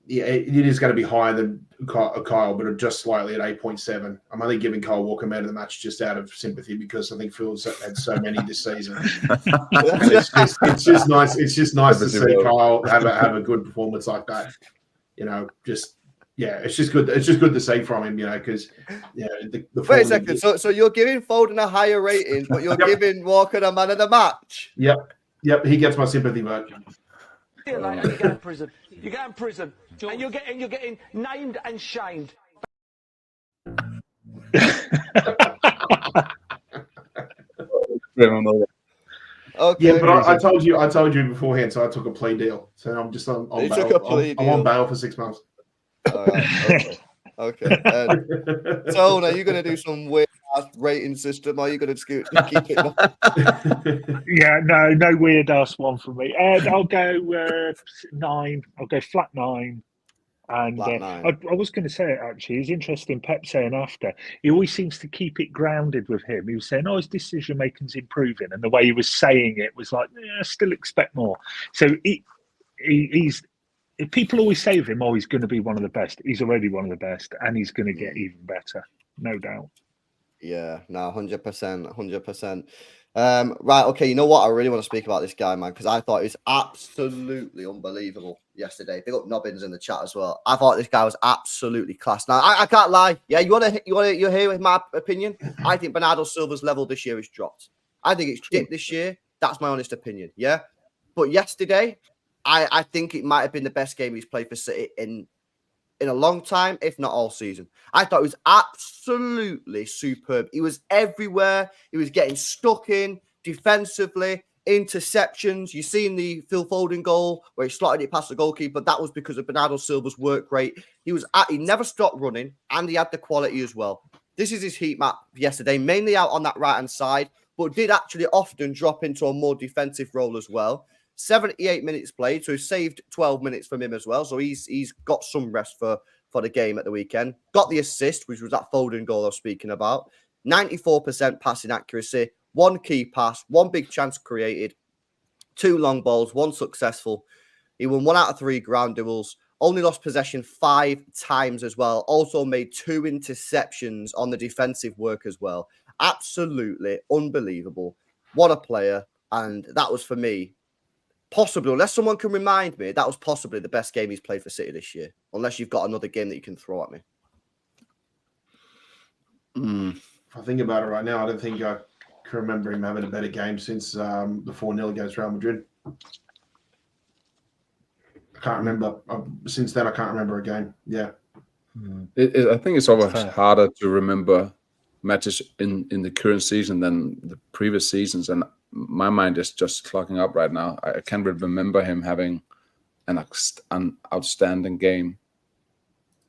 it is going to be higher than Kyle, but just slightly at 8.7. I'm only giving Kyle Walker man of the match just out of sympathy because I think Phil's had so many this season. it's just nice. It's just nice to see Kyle have a good performance like that. It's just good. It's just good to see from him, because the Wait a second. So you're giving Foden a higher rating, but you're giving Walker a man of the match. Yep. He gets my sympathy vote. You go in prison. You go in prison, and you're getting named and shamed. Okay. Yeah, but I told you beforehand, so I took a plea deal. So I'm just on bail. I'm on bail for 6 months. All right. Okay. So are you going to do some weird ass rating system? Or are you going to keep it? Yeah, no weird ass one from me. I'll go 9. I'll go flat 9. And I was going to say it actually. It's interesting. Pep saying after he always seems to keep it grounded with him. He was saying, "Oh, his decision making's improving," and the way he was saying it was like, "Yeah, I still expect more." So he's. If people always say of him, "Oh, he's going to be one of the best," he's already one of the best, and he's going to get even better, no doubt. Yeah, no, 100%. Right, okay. You know what? I really want to speak about this guy, man, because I thought he was absolutely unbelievable yesterday. Big up Nobbins in the chat as well. I thought this guy was absolutely class. Now, I can't lie. Yeah, you're here with my opinion. I think Bernardo Silva's level this year is dropped. I think it's dipped this year. That's my honest opinion. Yeah, but yesterday, I think it might have been the best game he's played for City in a long time, if not all season. I thought it was absolutely superb. He was everywhere. He was getting stuck in defensively, interceptions. You've seen the Phil Foden goal where he slotted it past the goalkeeper. That was because of Bernardo Silva's work rate. He never stopped running, and he had the quality as well. This is his heat map yesterday, mainly out on that right-hand side, but did actually often drop into a more defensive role as well. 78 minutes played, so he saved 12 minutes from him as well. So he's got some rest for the game at the weekend. Got the assist, which was that Foden goal I was speaking about. 94% passing accuracy, 1 key pass, 1 big chance created, 2 long balls, 1 successful. He won 1 out of 3 ground duels. Only lost possession 5 times as well. Also made 2 interceptions on the defensive work as well. Absolutely unbelievable. What a player. And that was for me. Possibly, unless someone can remind me, that was possibly the best game he's played for City this year. Unless you've got another game that you can throw at me. If I think about it right now, I don't think I can remember him having a better game since the 4-0 against Real Madrid. I can't remember. Since then, I can't remember a game. Yeah. I think it's always harder to remember matches in the current season than the previous seasons, and my mind is just clogging up right now. I can't remember him having an outstanding game,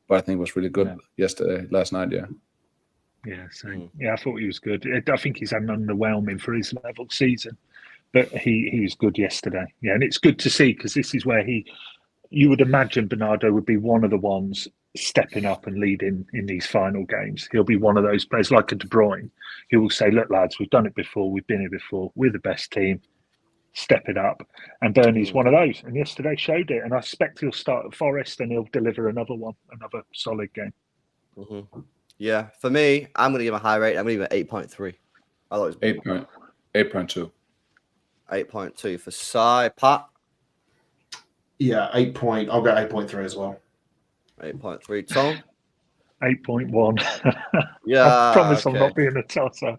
but I think it was really good last night. Yeah, same. Yeah, I thought he was good. I think he's had an underwhelming for his level season, but he was good yesterday. Yeah, and it's good to see because this is where you would imagine Bernardo would be one of the ones stepping up and leading in these final games. He'll be one of those players like a De Bruyne who will say, "Look, lads, we've done it before. We've been here before. We're the best team. Step it up." And Bernie's one of those. And yesterday showed it. And I expect he'll start at Forest and he'll deliver another solid game. Mm-hmm. Yeah, for me, I'm going to give him a high rate. I'm going to give him 8.3. I thought it was 8.2. 8.2 for Sai. Pat? Yeah, 8 point. I'll go 8.3 as well. 8.3. Tom? 8.1. Yeah. I promise okay. I'm not being a tosser.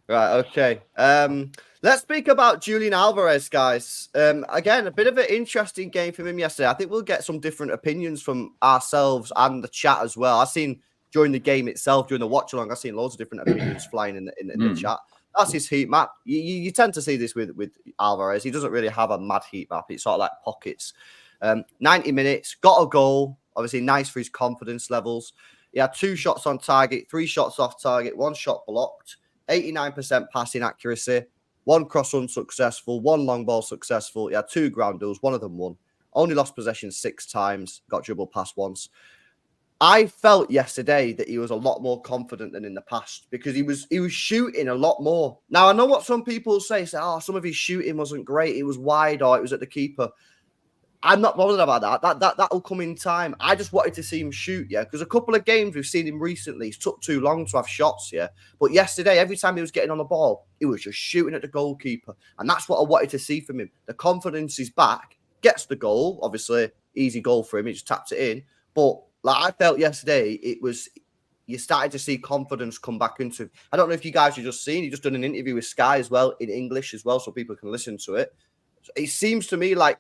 Right, okay. Let's speak about Julian Alvarez, guys. Again, a bit of an interesting game from him yesterday. I think we'll get some different opinions from ourselves and the chat as well. I've seen during the game itself, during the watch along, I've seen loads of different opinions flying in the chat. That's his heat map. You tend to see this with Alvarez. He doesn't really have a mad heat map. It's sort of like pockets. 90 minutes, got a goal. Obviously, nice for his confidence levels. He had 2 shots on target, 3 shots off target, 1 shot blocked, 89% passing accuracy, 1 cross unsuccessful, 1 long ball successful. He had 2 ground duels, 1 of them won. Only lost possession 6 times, got dribbled past once. I felt yesterday that he was a lot more confident than in the past because he was shooting a lot more. Now, I know what some people say, some of his shooting wasn't great. It was wide or it was at the keeper. I'm not bothered about that. That will come in time. I just wanted to see him shoot, yeah, because a couple of games we've seen him recently, he's took too long to have shots, yeah. But yesterday, every time he was getting on the ball, he was just shooting at the goalkeeper. And that's what I wanted to see from him. The confidence is back, gets the goal, obviously, easy goal for him, he just tapped it in. But like I felt yesterday, you started to see confidence come back into him. I don't know if you guys have just seen, he just done an interview with Sky as well, in English as well, so people can listen to it. So it seems to me like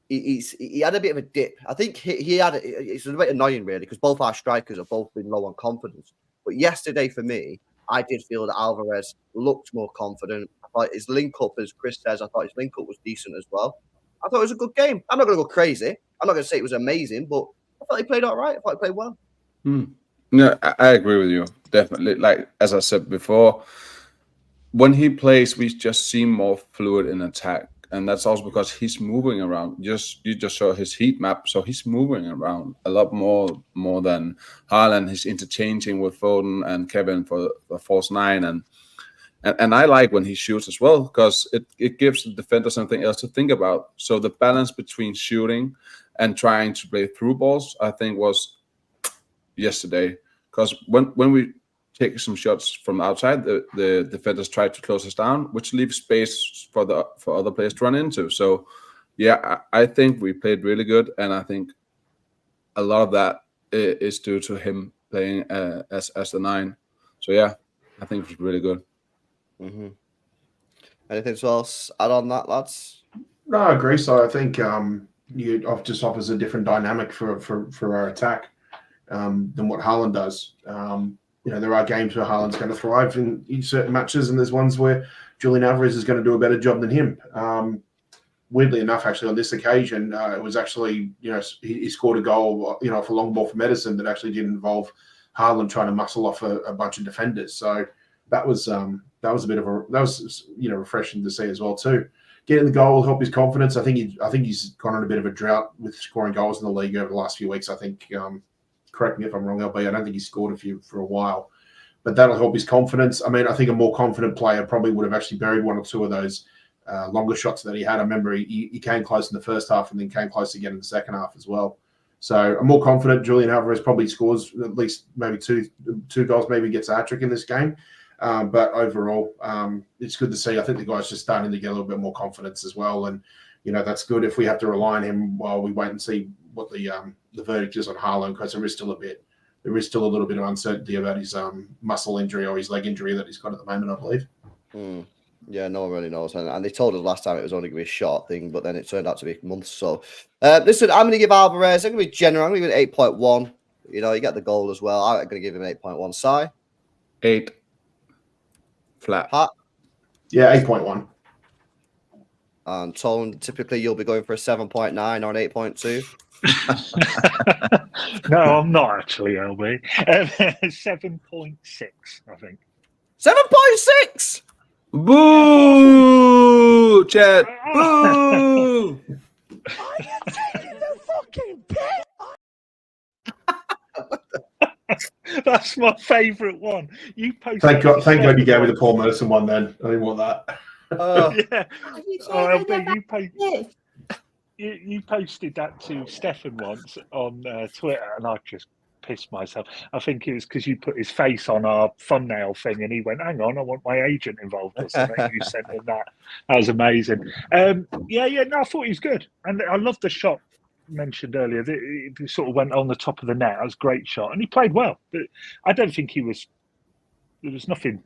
he had a bit of a dip. I think it's a bit annoying, really, because both our strikers have both been low on confidence. But yesterday, for me, I did feel that Alvarez looked more confident. I thought his link-up, as Chris says, I thought his link-up was decent as well. I thought it was a good game. I'm not going to go crazy. I'm not going to say it was amazing, but I thought he played all right. I thought he played well. No, I agree with you. Definitely. Like, as I said before, when he plays, we just seem more fluid in attack. And that's also because he's moving around. You just saw his heat map, so he's moving around a lot more than Haaland. He's interchanging with Foden and Kevin for the false 9, and I like when he shoots as well because it gives the defender something else to think about. So the balance between shooting and trying to play through balls, I think, was yesterday. Because when we take some shots from outside, the defenders try to close us down, which leaves space for other players to run into. So, yeah, I think we played really good, and I think a lot of that is due to him playing as the 9. So, yeah, I think it was really good. Mm-hmm. Anything else add on that, lads? No, I agree. So I think just offers a different dynamic for our attack than what Haaland does. There are games where Haaland's going to thrive in certain matches, and there's ones where Julian Alvarez is going to do a better job than him. Weirdly enough, actually, on this occasion, it was actually, he scored a goal, for long ball from Ederson that actually didn't involve Haaland trying to muscle off a bunch of defenders. So that was refreshing to see as well too. Getting the goal will help his confidence. I think he's gone on a bit of a drought with scoring goals in the league over the last few weeks. I think. Correct me if I'm wrong, LB. I don't think he's scored a few for a while, but that'll help his confidence. I mean, I think a more confident player probably would have actually buried 1 or 2 of those longer shots that he had. I remember he came close in the first half and then came close again in the second half as well. So a more confident Julian Alvarez probably scores at least maybe two goals, maybe gets a hat-trick in this game. But overall, it's good to see. I think the guy's just starting to get a little bit more confidence as well. And, that's good if we have to rely on him while we wait and see what the verdict is on Haaland, because there is still a little bit of uncertainty about his muscle injury or his leg injury that he's got at the moment, I believe. Yeah, no one really knows. And they told us last time it was only going to be a short thing, but then it turned out to be months. So, listen, I'm going to give Alvarez, I'm going to be general, I'm going to give it 8.1. You get the goal as well. I'm going to give him an 8.1. Si? 8. Flat. Pat? Yeah, 8.1. And Tone, typically you'll be going for a 7.9 or an 8.2. No, I'm not actually, LB. 7.6, I think. 7.6! Boo! Chad! Boo! Are you taking the fucking piss? That's my favourite one. You posted. Thank God you gave me the Paul Merson one then. I didn't want that. Yeah. You posted that to Stefan once on Twitter, and I just pissed myself. I think it was because you put his face on our thumbnail thing, and he went, "Hang on, I want my agent involved." Or something. You sent him that. That was amazing. No, I thought he was good, and I love the shot mentioned earlier, he sort of went on the top of the net. That was a great shot, and he played well. But I don't think there was nothing,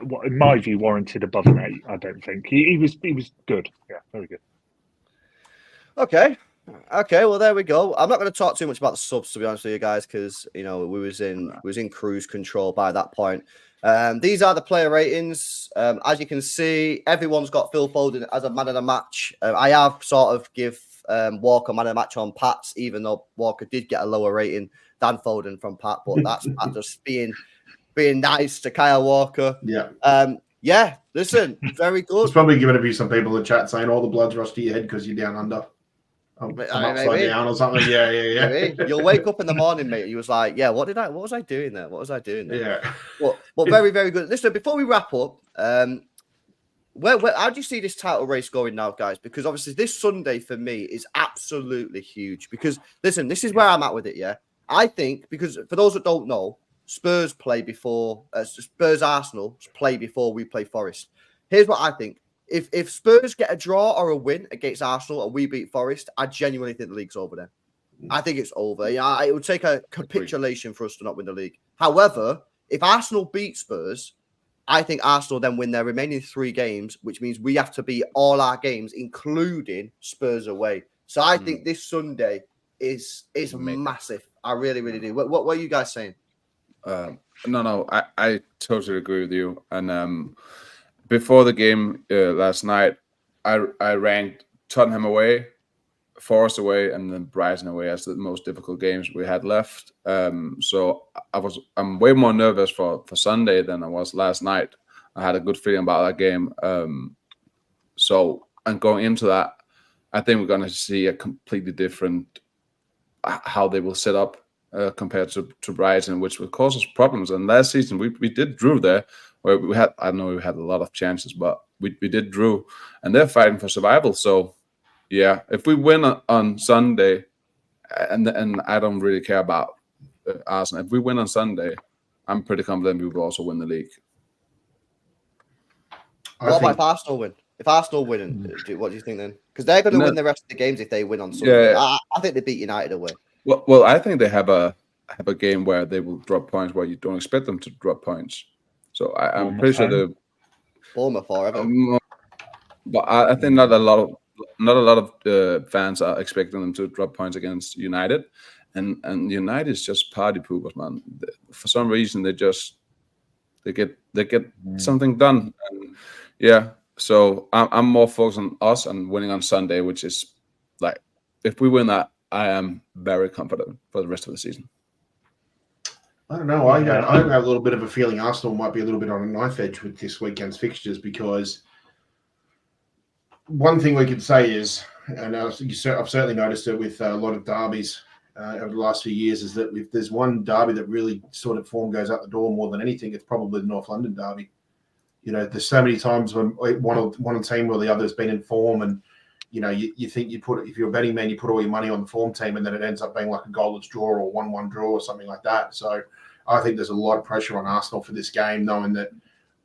what in my view, warranted above an 8. I don't think he was good. Yeah, very good. Okay, well there we go. I'm not going to talk too much about the subs, to be honest with you guys, because we was in cruise control by that point. These are the player ratings. As you can see, everyone's got Phil Foden as a man of the match. I have sort of give Walker man of the match on Pat's, even though Walker did get a lower rating than Foden from Pat, but that's just being nice to Kyle Walker. Yeah. Listen, very good. It's probably going to be some people in the chat saying all the blood's rushed to your head because you're down under. I'm upside down or something. Yeah. Maybe. You'll wake up in the morning, mate. You was like, yeah, what was I doing there? Yeah. But very, very good. Listen, before we wrap up, how do you see this title race going now, guys? Because obviously this Sunday for me is absolutely huge. Because listen, this is where I'm at with it. Yeah, I think because for those that don't know, Spurs play before Spurs Arsenal play before we play Forest. Here's what I think. If Spurs get a draw or a win against Arsenal and we beat Forest, I genuinely think the league's over then. I think it's over. Yeah, it would take a capitulation for us to not win the league. However, if Arsenal beat Spurs, I think Arsenal then win their remaining 3 games, which means we have to beat all our games, including Spurs away. So I think this Sunday is massive. I really, really do. What are you guys saying? No, I totally agree with you. And before the game last night, I ranked Tottenham away, Forest away, and then Brighton away as the most difficult games we had left. So I'm way more nervous for Sunday than I was last night. I had a good feeling about that game. So and going into that, I think we're going to see a completely different how they will set up compared to Brighton, which will cause us problems. And last season we did drew there. Where we had a lot of chances, but we did drew, and they're fighting for survival. So, yeah, if we win on Sunday, and I don't really care about Arsenal. If we win on Sunday, I'm pretty confident we will also win the league. What about if Arsenal win? If Arsenal win, what do you think then? Because they're going to win the rest of the games if they win on Sunday. Yeah. I think they beat United away. Well, I think they have a game where they will drop points where you don't expect them to drop points. So I'm pretty sure the Bournemouth forever. But I think not a lot of fans are expecting them to drop points against United, and United is just party poopers, man. For some reason, they get something done. And yeah, so I'm more focused on us and winning on Sunday, which is like if we win that, I am very confident for the rest of the season. I don't know. I have a little bit of a feeling Arsenal might be a little bit on a knife edge with this weekend's fixtures because one thing we could say is, and I've certainly noticed it with a lot of derbies over the last few years, is that if there's one derby that really sort of form goes out the door more than anything, it's probably the North London derby. There's so many times when one team or the other's been in form and you think if you're a betting man, you put all your money on the form team and then it ends up being like a goalless draw or 1-1 draw or something like that. So I think there's a lot of pressure on Arsenal for this game, knowing that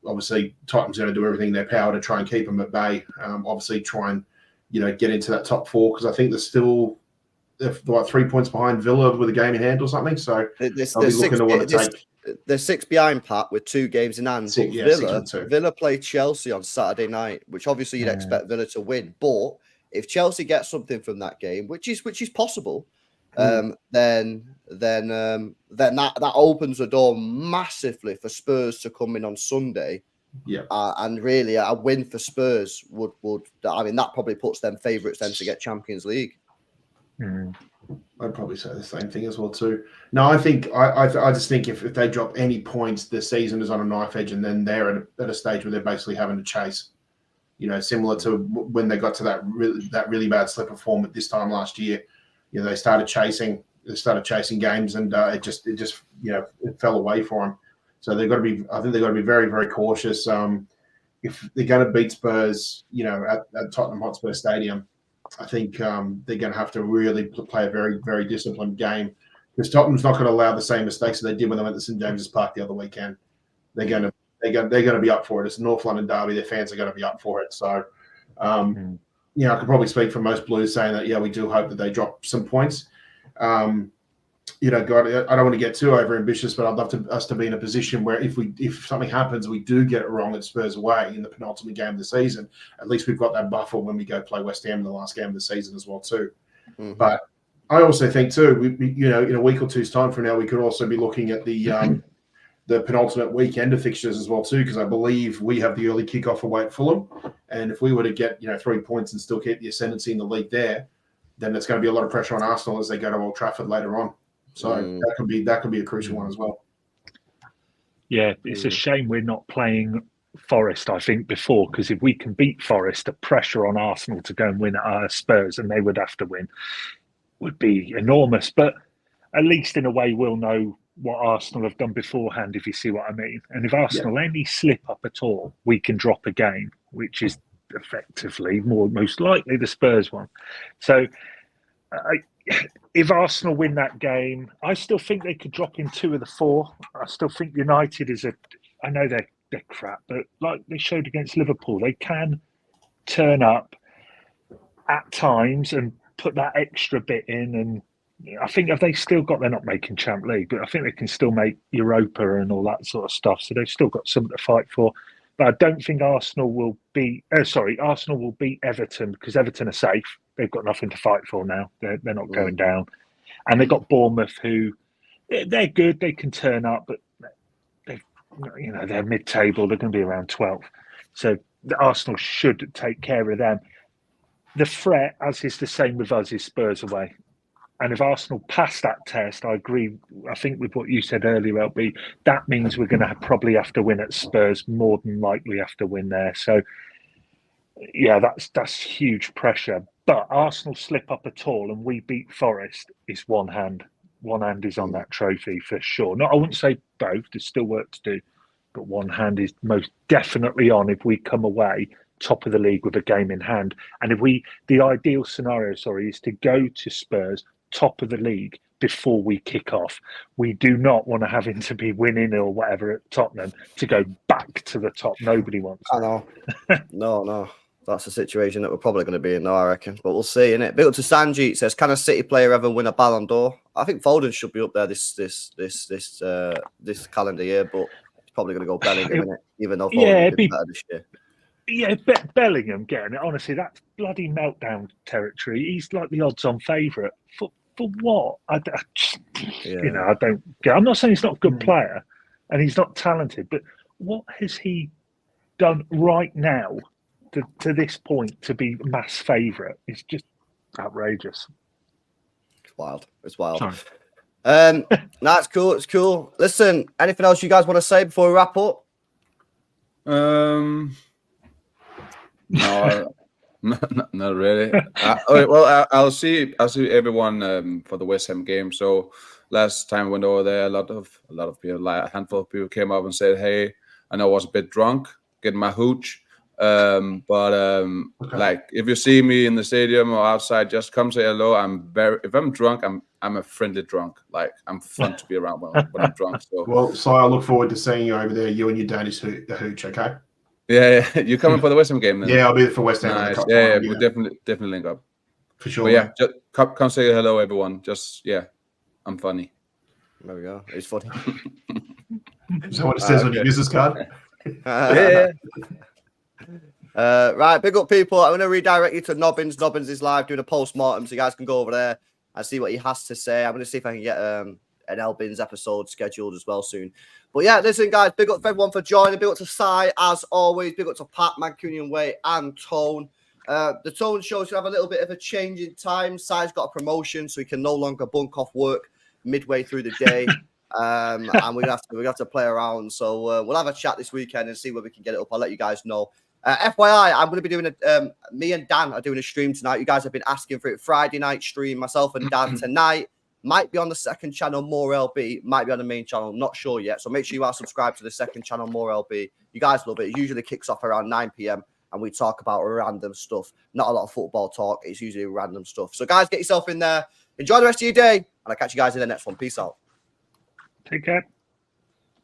obviously Tottenham's going to do everything in their power to try and keep them at bay. Obviously try and, get into that top 4 because I think they're 3 points behind Villa with a game in hand or something. So they'll be looking to want to take. They're 6 behind Pat with 2 games in hand. Villa play Chelsea on Saturday night, which obviously you'd expect Villa to win. But if Chelsea gets something from that game, which is possible, then that opens the door massively for Spurs to come in on Sunday. Yeah, and really a win for Spurs would that probably puts them favourites then to get Champions League. I'd probably say the same thing as well too. No, I think I just think if they drop any points, the season is on a knife edge, and then they're at a stage where they're basically having to chase. Similar to when they got to that really bad slip of form at this time last year. They started chasing games, and it fell away for them. So I think they've got to be very, very cautious. If they're going to beat Spurs, at Tottenham Hotspur Stadium, I think they're going to have to really play a very, very disciplined game because Tottenham's not going to allow the same mistakes that they did when they went to St James's Park the other weekend. They're going to be up for it. It's a North London derby. Their fans are going to be up for it. So I could probably speak for most Blues saying that, yeah, we do hope that they drop some points. God, I don't want to get too overambitious, but I'd love us to be in a position where if something happens, we do get it wrong at Spurs away in the penultimate game of the season, at least we've got that buffer when we go play West Ham in the last game of the season as well too. Mm-hmm. But I also think too, we in a week or two's time from now, we could also be looking at the penultimate weekend of fixtures as well too, because I believe we have the early kickoff away at Fulham, and if we were to get 3 points and still keep the ascendancy in the league there, then there's going to be a lot of pressure on Arsenal as they go to Old Trafford later on. So that could be a crucial one as well. Yeah, it's a shame we're not playing Forest, I think, before, because if we can beat Forest, the pressure on Arsenal to go and win at Spurs, and they would have to win, would be enormous. But at least in a way, we'll know what Arsenal have done beforehand, if you see what I mean. And if Arsenal any slip up at all, we can drop a game, which is effectively most likely the Spurs one. So if Arsenal win that game, I still think they could drop in 2 of the 4. I still think United I know they're crap, but like they showed against Liverpool, they can turn up at times and put that extra bit in. And I think if they still got, they're not making Champ League, but I think they can still make Europa and all that sort of stuff. So they've still got something to fight for. But I don't think Arsenal will beat Everton, because Everton are safe. They've got nothing to fight for now. They're not going down. And they've got Bournemouth, who they're good. They can turn up, but they're mid-table. They're going to be around 12th. So the Arsenal should take care of them. The threat, as is the same with us, is Spurs away. And if Arsenal pass that test, I agree, I think with what you said earlier, LB, that means we're going to probably have to win at Spurs, more than likely have to win there. So, yeah, that's huge pressure. But Arsenal slip up at all and we beat Forest, is one hand. One hand is on that trophy for sure. I wouldn't say both, there's still work to do, but one hand is most definitely on if we come away top of the league with a game in hand. And the ideal scenario, is to go to Spurs top of the league before we kick off. We do not want to having to be winning or whatever at Tottenham to go back to the top. Nobody wants I know. No. That's the situation that we're probably going to be in now, I reckon. But we'll see, innit? Big up to Sanji. It says, can a City player ever win a Ballon d'Or? I think Foden should be up there this calendar year, but it's probably going to go Bellingham, innit? Even though Foden did better this year. Yeah, Bellingham getting it. Honestly, that's bloody meltdown territory. He's like the odds-on favourite. For what? I don't get. I'm not saying he's not a good player and he's not talented, but what has he done right now to this point to be mass favourite? It's just outrageous. It's wild. Sorry. No, it's cool. It's cool. Listen, anything else you guys want to say before we wrap up? No, not really. I'll see everyone for the West Ham game. So last time I went over there, a lot of people, like a handful of people, came up and said, "Hey, I know I was a bit drunk, getting my hooch, but like if you see me in the stadium or outside, just come say hello. If I'm drunk, I'm a friendly drunk. Like I'm fun to be around when I'm drunk. So I look forward to seeing you over there. You and your Danish hooch, okay? Yeah. You coming for the West Ham game then? Yeah, I'll be there for West Ham. Nice. Yeah, we'll definitely link up. For sure. But yeah, just come say hello, everyone. I'm funny. There we go. It's funny. Is that what it says on your business card? Yeah. Right, big up people. I'm going to redirect you to Nobbins. Nobbins is live doing a post-mortem, so you guys can go over there and see what he has to say. I'm going to see if I can get an Elbins episode scheduled as well soon. But yeah, listen, guys, big up for everyone for joining. Big up to Sai, as always. Big up to Pat, Mancunian Way, and Tone. The Tone show should have a little bit of a change in time. Sai's got a promotion, so he can no longer bunk off work midway through the day. And we have to play around. So we'll have a chat this weekend and see where we can get it up. I'll let you guys know. FYI, I'm going to be doing me and Dan are doing a stream tonight. You guys have been asking for it. Friday night stream. Myself and Dan tonight. Might be on the second channel, More LB. Might be on the main channel. Not sure yet. So make sure you are subscribed to the second channel, More LB. You guys love it. It usually kicks off around 9 p.m. and we talk about random stuff. Not a lot of football talk. It's usually random stuff. So guys, get yourself in there. Enjoy the rest of your day. And I'll catch you guys in the next one. Peace out. Take care.